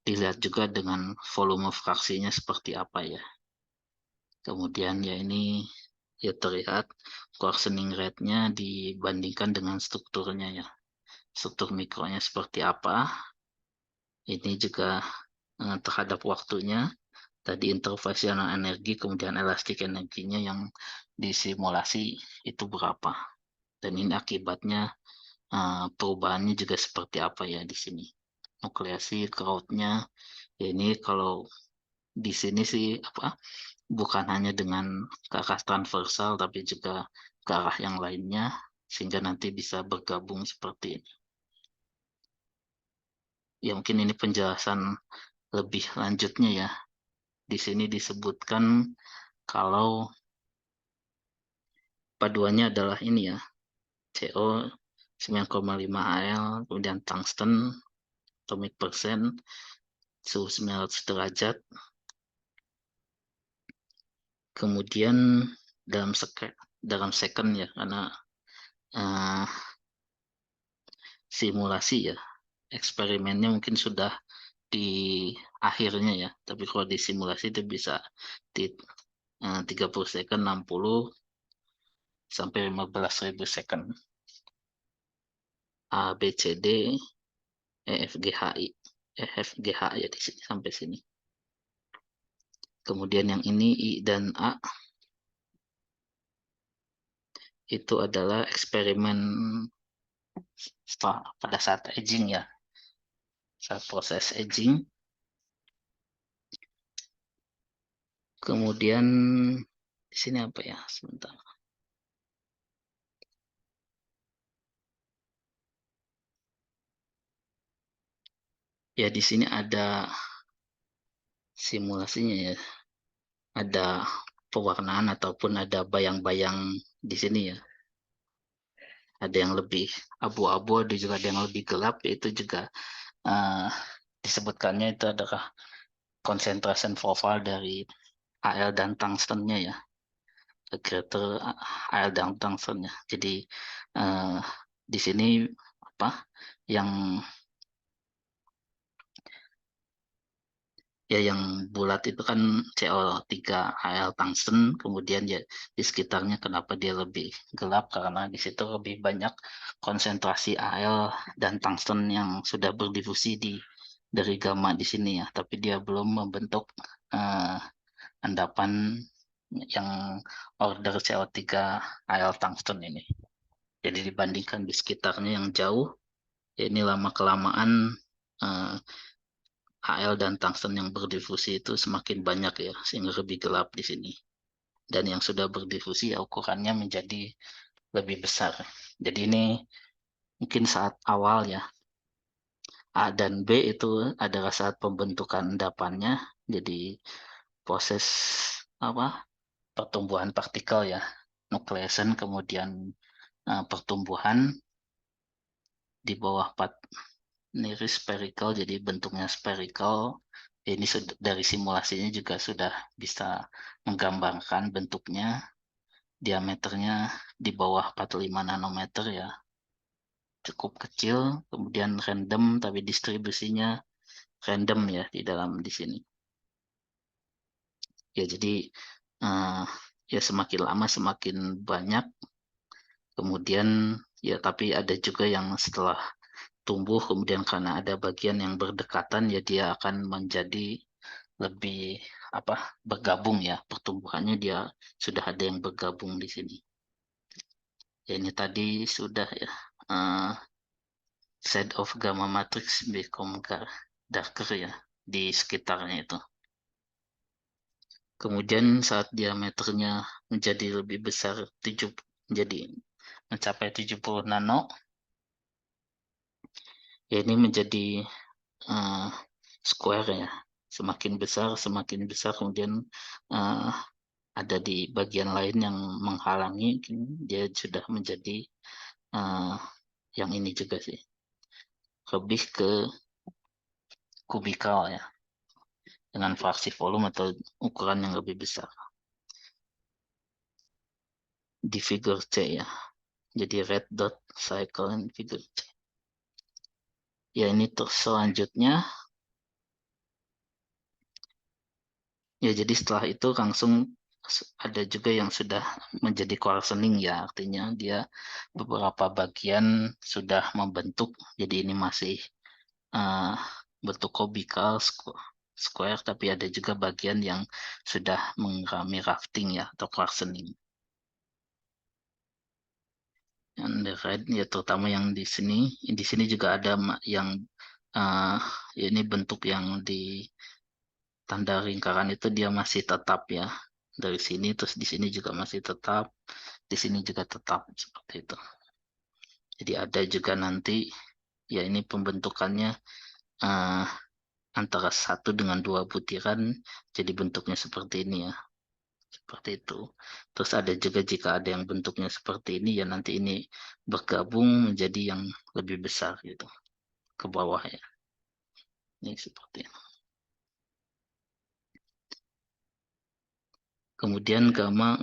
dilihat juga dengan volume fraksinya seperti apa ya. Kemudian ya ini ya terlihat coarsening rate-nya dibandingkan dengan strukturnya ya. Struktur mikronya seperti apa. Ini juga terhadap waktunya. Tadi interfasional energi, kemudian elastik energinya yang disimulasi itu berapa. Dan ini akibatnya perubahannya juga seperti apa ya di sini. Nukleasi, crowd-nya, ya ini kalau di sini sih bukan hanya dengan ke arah transversal tapi juga ke arah yang lainnya sehingga nanti bisa bergabung seperti ini. Ya mungkin ini penjelasan lebih lanjutnya ya. Di sini disebutkan kalau paduannya adalah ini ya, CO 9,5 Al, kemudian tungsten atomic percent, suhu 900 derajat, kemudian dalam second ya, karena uh, simulasi ya, eksperimennya mungkin sudah di akhirnya ya, tapi kalau di simulasi itu bisa di 30 second, 60 sampai 15.000 second. A, B, C, D, E, F, G, H, I. E, F, G, H ya di sini sampai sini. Kemudian yang ini I dan A itu adalah eksperimen pada saat aging ya, saat proses aging. Kemudian di sini apa ya? Sebentar. Ya di sini ada simulasinya ya. Ada pewarnaan ataupun ada bayang-bayang di sini ya. Ada yang lebih abu-abu, ada juga ada yang lebih gelap, itu juga uh, disebutkannya itu adalah concentration profile dari Al dan tungstennya ya, greater Al dan tungstennya. Jadi uh, di sini apa yang ya yang bulat itu kan CO3 Al tungsten, kemudian ya di sekitarnya kenapa dia lebih gelap karena di situ lebih banyak konsentrasi Al dan tungsten yang sudah berdifusi dari gamma di sini ya, tapi dia belum membentuk uh, endapan yang order CO3 Al tungsten ini. Jadi dibandingkan di sekitarnya yang jauh, ya ini lama kelamaan uh, Al dan tungsten yang berdifusi itu semakin banyak ya, sehingga lebih gelap di sini. Dan yang sudah berdifusi ya ukurannya menjadi lebih besar. Jadi ini mungkin saat awal ya, A dan B itu adalah saat pembentukan endapannya. Jadi proses apa pertumbuhan partikel ya, nucleation, kemudian pertumbuhan di bawah niris spherical, jadi bentuknya spherical. Ini dari simulasinya juga sudah bisa menggambarkan bentuknya, diameternya di bawah 45 nanometer ya, cukup kecil, kemudian random tapi distribusinya random ya di dalam di sini. Ya jadi uh, ya semakin lama semakin banyak, kemudian ya tapi ada juga yang setelah tumbuh, kemudian karena ada bagian yang berdekatan ya dia akan menjadi lebih bergabung ya, pertumbuhannya dia sudah ada yang bergabung di sini. Ya, ini tadi sudah ya, side of gamma matrix become darker ya di sekitarnya itu. Kemudian saat diameternya menjadi lebih besar, menjadi mencapai 70 nano, ya ini menjadi square ya. Semakin besar, kemudian uh, ada di bagian lain yang menghalangi, dia sudah menjadi yang ini juga sih, lebih ke kubikal ya, dengan fraksi volume atau ukuran yang lebih besar. Di figure C ya, jadi red dot cycle in figure C. Ya ini terus selanjutnya, ya jadi setelah itu langsung ada juga yang sudah menjadi coarsening ya, artinya dia beberapa bagian sudah membentuk, jadi ini masih bentuk kubikal square, tapi ada juga bagian yang sudah mengalami rafting ya atau coarsening. Yang the red ya, terutama yang di sini juga ada yang ini bentuk yang di tanda lingkaran itu dia masih tetap ya, dari sini terus di sini juga masih tetap, di sini juga tetap, seperti itu. Jadi ada juga nanti ya, ini pembentukannya antara 1 dengan 2 butiran, jadi bentuknya seperti ini ya, seperti itu. Terus ada juga jika ada yang bentuknya seperti ini ya, nanti ini bergabung menjadi yang lebih besar gitu ke bawah ya. Ini seperti ini. Kemudian gamma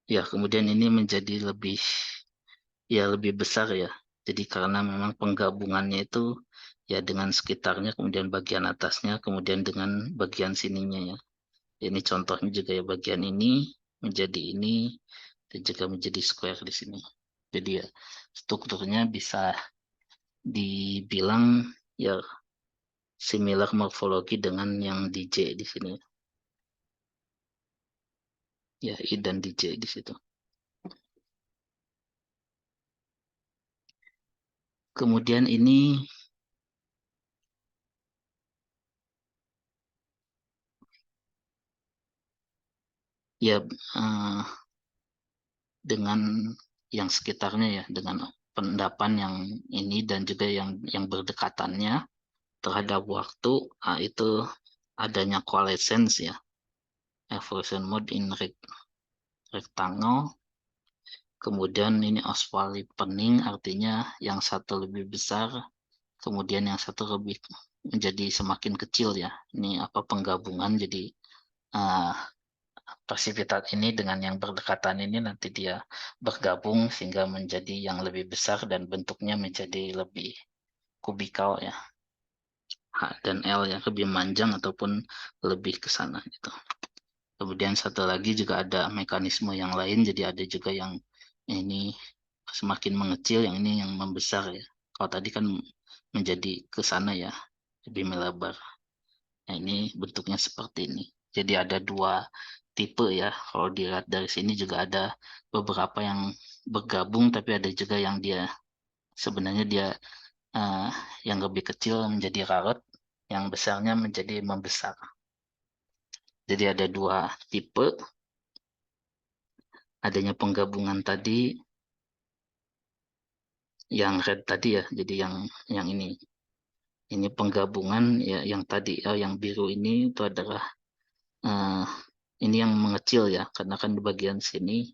ya, kemudian ini menjadi lebih besar ya. Jadi karena memang penggabungannya itu ya dengan sekitarnya, kemudian bagian atasnya, kemudian dengan bagian sininya ya. Ini contohnya juga ya, bagian ini menjadi ini dan juga menjadi square di sini. Jadi ya strukturnya bisa dibilang ya similar morfologi dengan yang di J di sini. Ya, I dan di J di situ. Kemudian ini ya dengan yang sekitarnya ya, dengan pendapan yang ini dan juga yang berdekatannya terhadap waktu, itu adanya coalescence ya, evolution mode in rectangle. Kemudian ini osvallipening, artinya yang satu lebih besar, kemudian yang satu lebih menjadi semakin kecil ya. Ini penggabungan, jadi uh, presipitat ini dengan yang berdekatan ini nanti dia bergabung sehingga menjadi yang lebih besar dan bentuknya menjadi lebih kubikal ya. H dan L ya, lebih manjang ataupun lebih ke sana gitu. Kemudian satu lagi juga ada mekanisme yang lain, jadi ada juga yang ini semakin mengecil, yang ini yang membesar ya. Kalau tadi kan menjadi ke sana ya, lebih melebar. Nah, ini bentuknya seperti ini. Jadi ada dua tipe ya. Kalau dilihat dari sini juga ada beberapa yang bergabung, tapi ada juga yang dia sebenarnya dia uh, yang lebih kecil menjadi rarut, yang besarnya menjadi membesar. Jadi ada dua tipe, adanya penggabungan tadi, yang red tadi ya. Jadi yang ini penggabungan ya, yang tadi yang biru ini itu adalah uh, ini yang mengecil ya, karena kan di bagian sini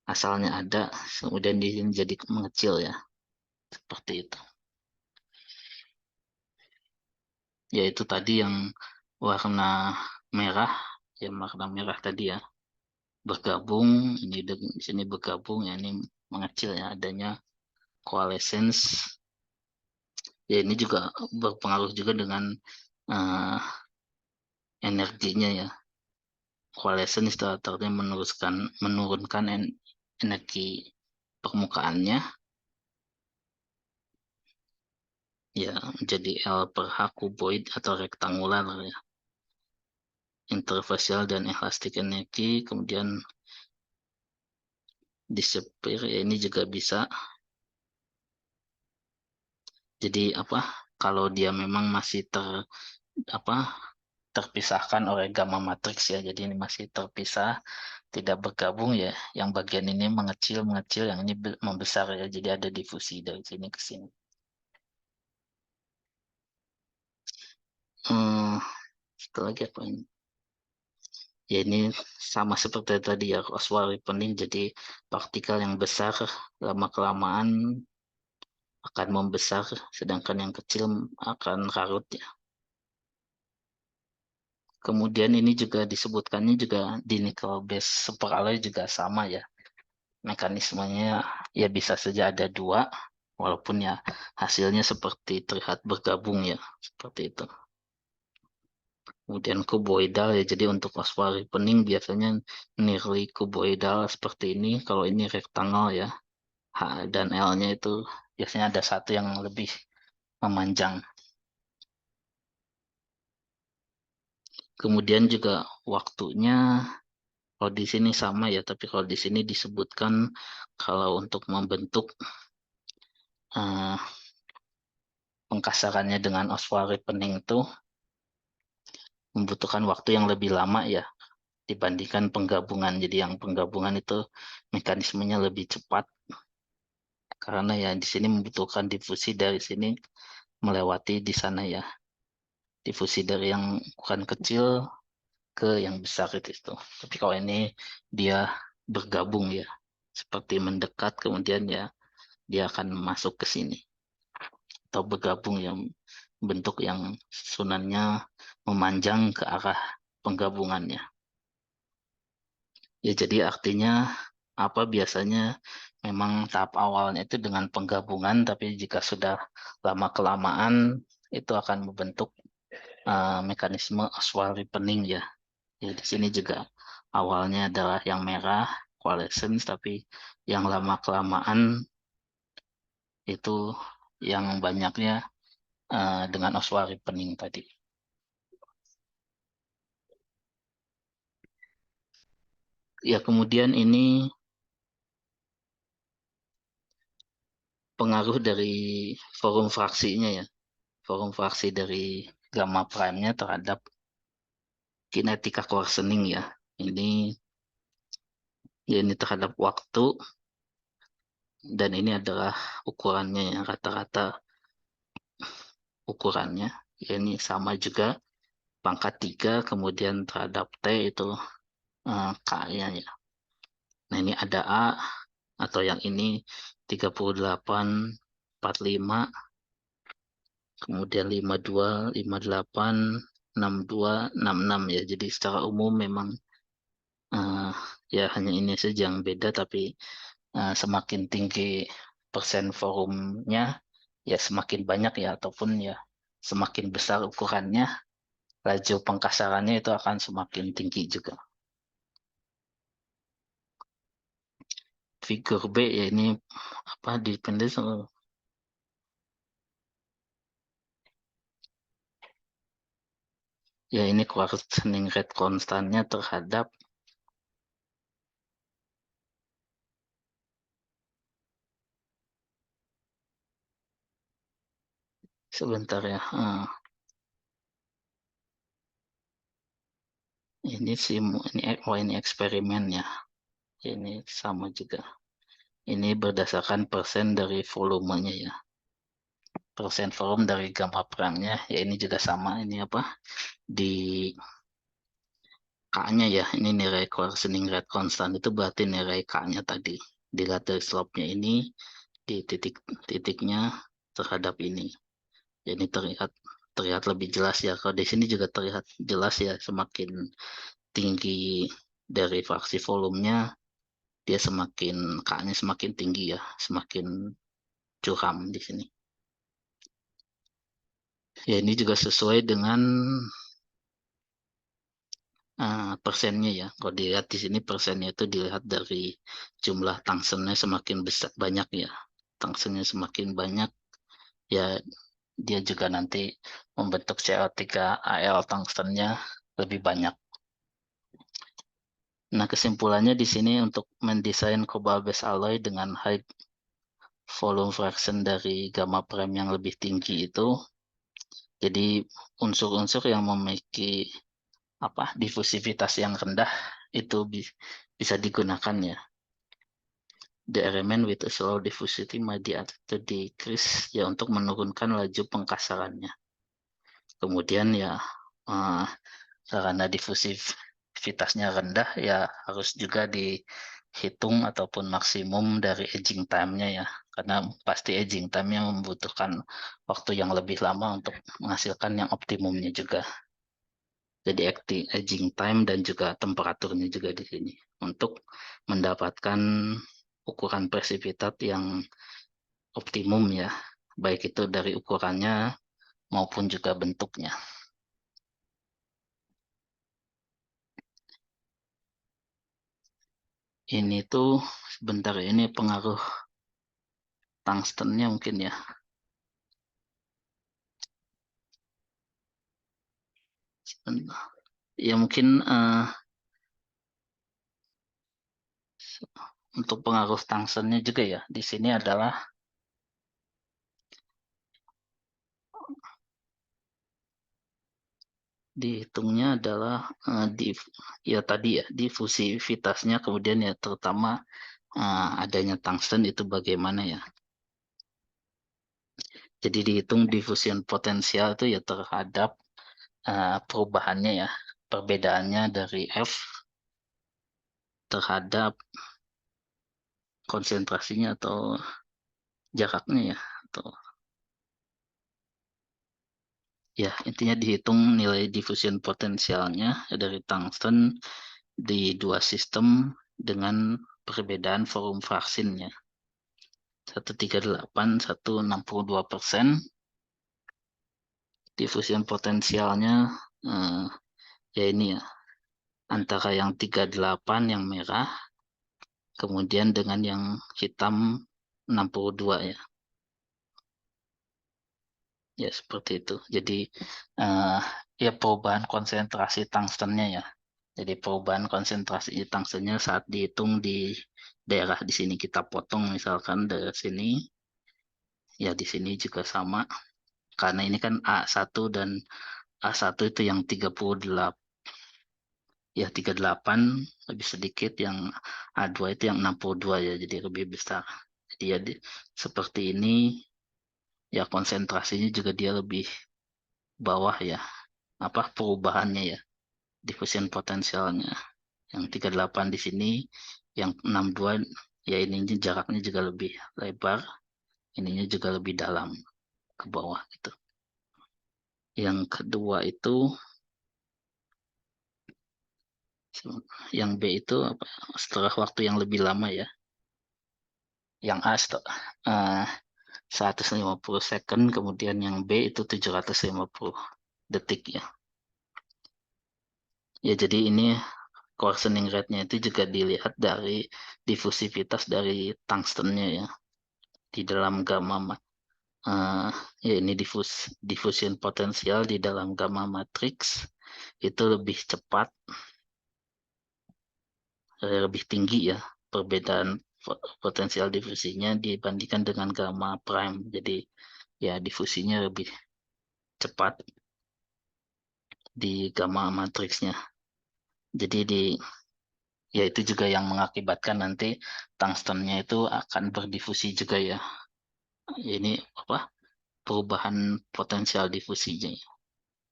asalnya ada, kemudian di sini jadi mengecil ya, seperti itu. Yaitu tadi yang warna merah, ya warna merah tadi ya, bergabung, ini di sini bergabung ya, ini mengecil ya, adanya coalescence. Ya ini juga berpengaruh juga dengan uh, energinya ya. Coalescence itu artinya menurunkan energi permukaannya ya menjadi L per H kuboid atau rektangular ya. Interfacial dan elastic energy, kemudian disappear ya, ini juga bisa. Jadi apa? Kalau dia memang masih apa terpisahkan oleh gamma matrix ya. Jadi ini masih terpisah, tidak bergabung ya. Yang bagian ini mengecil, yang ini membesar ya. Jadi ada difusi dari sini ke sini. Hmm, Setelah lagi apa ini? Ya ini sama seperti tadi ya, Oswald pening. Jadi partikel yang besar lama-kelamaan akan membesar, sedangkan yang kecil akan larut ya. Kemudian ini juga disebutkannya juga di nickel base superalloy juga sama ya. Mekanismenya ya bisa saja ada dua, walaupun ya hasilnya seperti terlihat bergabung ya, seperti itu. Kemudian kuboidal ya, jadi untuk oswald ripening biasanya nearly kuboidal seperti ini. Kalau ini rectangle ya, H dan L-nya itu biasanya ada satu yang lebih memanjang. Kemudian juga waktunya, kalau di sini sama ya, tapi kalau di sini disebutkan kalau untuk membentuk eh, pengkasarannya dengan oswald ripening itu membutuhkan waktu yang lebih lama ya dibandingkan penggabungan. Jadi yang penggabungan itu mekanismenya lebih cepat karena ya di sini membutuhkan difusi dari sini melewati di sana ya. Difusi dari yang ukuran kecil ke yang besar itu. Tapi kalau ini dia bergabung ya, seperti mendekat kemudian ya dia akan masuk ke sini atau bergabung yang bentuk yang sunannya memanjang ke arah penggabungannya. Ya, jadi artinya apa biasanya memang tahap awalnya itu dengan penggabungan, tapi jika sudah lama-kelamaan itu akan membentuk mekanisme oswald ripening ya. Jadi di sini juga awalnya adalah yang merah, coalescence, tapi yang lama-kelamaan itu yang banyaknya dengan oswald ripening tadi. Ya, kemudian ini pengaruh dari forum fraksinya ya. Forum fraksi dari gamma prime-nya terhadap kinetika coarsening ya. Ini ya ini terhadap waktu dan ini adalah ukurannya ya, rata-rata ukurannya. Ya, ini sama juga pangkat 3 kemudian terhadap T itu K-nya ya. Nah, ini ada A atau yang ini 38, 45, kemudian 52, 58, 62, 66 ya. Jadi secara umum memang eh, ya hanya ini saja yang beda, tapi semakin tinggi persen forumnya ya semakin banyak ya, ataupun ya semakin besar ukurannya, laju pengkasarannya itu akan semakin tinggi juga. Figur B ya ini apa dependent ya, ini coarsening rate konstannya terhadap sebentar ya. Ini ini eksperimen ya. Ini sama juga. Ini berdasarkan persen dari volumenya ya. Persen volume dari gamma perangnya ya, ini juga sama. Ini apa? Di K-nya ya. Ini nilai coarsening rate constant itu berarti nilai K-nya tadi. Dilihat dari slope-nya ini di titik-titiknya terhadap ini. Jadi terlihat terlihat lebih jelas ya. Kalau di sini juga terlihat jelas ya, semakin tinggi dari fraksi volumenya dia semakin K-nya semakin tinggi ya, semakin curam di sini. Ya, ini juga sesuai dengan persennya ya. Kalau dilihat di sini persennya itu dilihat dari jumlah tungstennya semakin besar banyak ya. Tungstennya semakin banyak ya, dia juga nanti membentuk CO3Al tungstennya lebih banyak. Nah, kesimpulannya di sini untuk mendesain cobalt base alloy dengan high volume fraction dari gamma prime yang lebih tinggi itu, jadi unsur-unsur yang memiliki difusivitas yang rendah itu bisa digunakan ya. The element with a slow diffusivity might be added to decrease ya, untuk menurunkan laju pengkasarannya. Kemudian ya karena difusivitasnya rendah ya, harus juga dihitung ataupun maksimum dari aging time-nya ya, karena pasti aging time-nya membutuhkan waktu yang lebih lama untuk menghasilkan yang optimumnya juga. Jadi aging time dan juga temperaturnya juga di sini untuk mendapatkan ukuran presipitat yang optimum ya, baik itu dari ukurannya maupun juga bentuknya. Ini tuh sebentar, ini pengaruh tungstennya mungkin ya. Ya mungkin untuk pengaruh tungstennya juga ya. Di sini adalah dihitungnya adalah ya tadi ya difusivitasnya, kemudian ya terutama adanya tungsten itu bagaimana ya. Jadi dihitung diffusion potensial itu ya terhadap perubahannya ya, perbedaannya dari F terhadap konsentrasinya atau jaraknya ya, atau ya intinya dihitung nilai diffusion potensialnya dari tungsten di dua sistem dengan perbedaan volume fraksinnya 138 162%. Diffusion potensialnya ya ini ya, antara yang 38 yang merah kemudian dengan yang hitam 62 ya. Ya seperti itu. Jadi ya perubahan konsentrasi tungstennya ya. Jadi perubahan konsentrasi tungstennya saat dihitung di daerah di sini kita potong misalkan dari sini, ya di sini juga sama. Karena ini kan A1 dan A1 itu yang 38, ya 38 lebih sedikit, yang A2 itu yang 62 ya, jadi lebih besar. Jadi ya seperti ini ya, konsentrasinya juga dia lebih bawah ya, perubahannya ya, diffusion potensialnya. Yang 38 di sini, yang 62 ya ininya jaraknya juga lebih lebar, ininya juga lebih dalam ke bawah gitu. Yang kedua itu yang B itu setelah waktu yang lebih lama ya. Yang A 150 second, kemudian yang B itu 750 detik ya. Ya jadi ini coarsening rate-nya itu juga dilihat dari difusivitas dari tungstennya ya. Di dalam gamma ya ini diffusion potensial di dalam gamma matrix itu lebih cepat, lebih tinggi ya perbedaan potensial difusinya dibandingkan dengan gamma prime. Jadi ya difusinya lebih cepat di gamma matriksnya. Jadi ya itu juga yang mengakibatkan nanti tungstennya itu akan berdifusi juga ya. Ini perubahan potensial difusinya.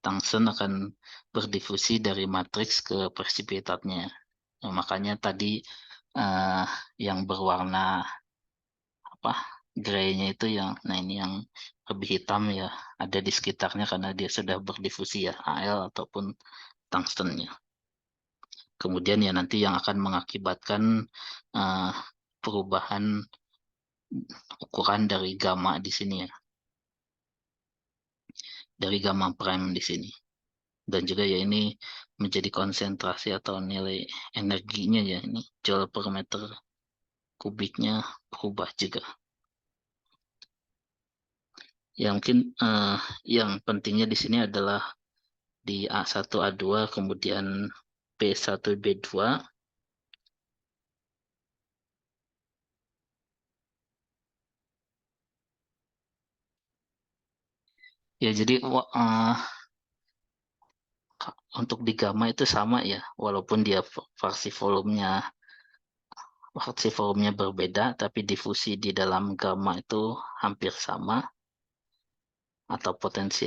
Tungsten akan berdifusi dari matriks ke presipitatnya. Nah, makanya tadi eh, yang berwarna graynya itu yang, nah ini yang lebih hitam ya, ada di sekitarnya karena dia sudah berdifusi ya, Al ataupun tungstennya. Kemudian ya nanti yang akan mengakibatkan eh, perubahan ukuran dari gamma di sini ya, dari gamma prime di sini. Dan juga ya ini menjadi konsentrasi atau nilai energinya ya, ini joule per meter kubiknya berubah juga. Ya mungkin yang pentingnya di sini adalah di A1, A2, kemudian B1, B2. Ya jadi untuk di gamma itu sama ya, walaupun dia fraksi volumenya berbeda, tapi difusi di dalam gamma itu hampir sama, atau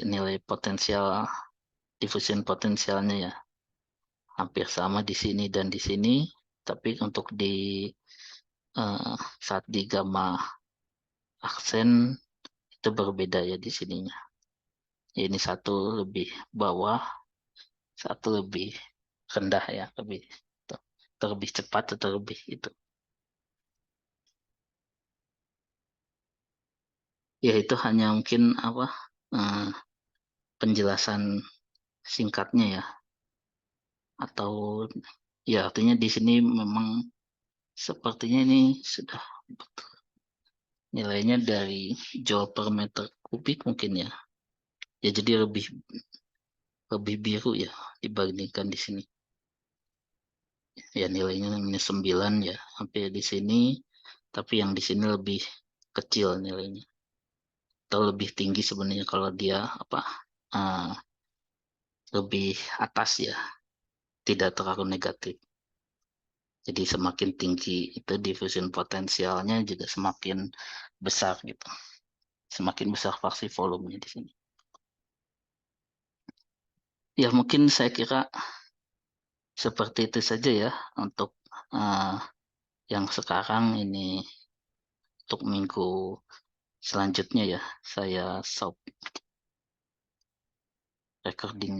nilai potensial diffusion potensialnya ya hampir sama di sini dan di sini, tapi untuk saat di gamma aksen itu berbeda ya di sininya. Ini satu lebih bawah, satu lebih rendah ya, lebih cepat atau lebih itu. Ya itu hanya mungkin apa eh, penjelasan singkatnya ya, atau ya artinya di sini memang sepertinya ini sudah betul. Nilainya dari joule per meter kubik mungkin ya. Ya jadi lebih biru ya dibandingkan di sini. Ya nilainya minus 9 ya hampir di sini, tapi yang di sini lebih kecil nilainya. Atau lebih tinggi sebenarnya kalau dia uh, lebih atas ya, tidak terlalu negatif. Jadi semakin tinggi itu diffusion potensialnya juga semakin besar gitu. Semakin besar fraksi volumenya di sini. Ya mungkin saya kira seperti itu saja ya untuk uh, yang sekarang ini. Untuk minggu selanjutnya ya saya stop recordingnya.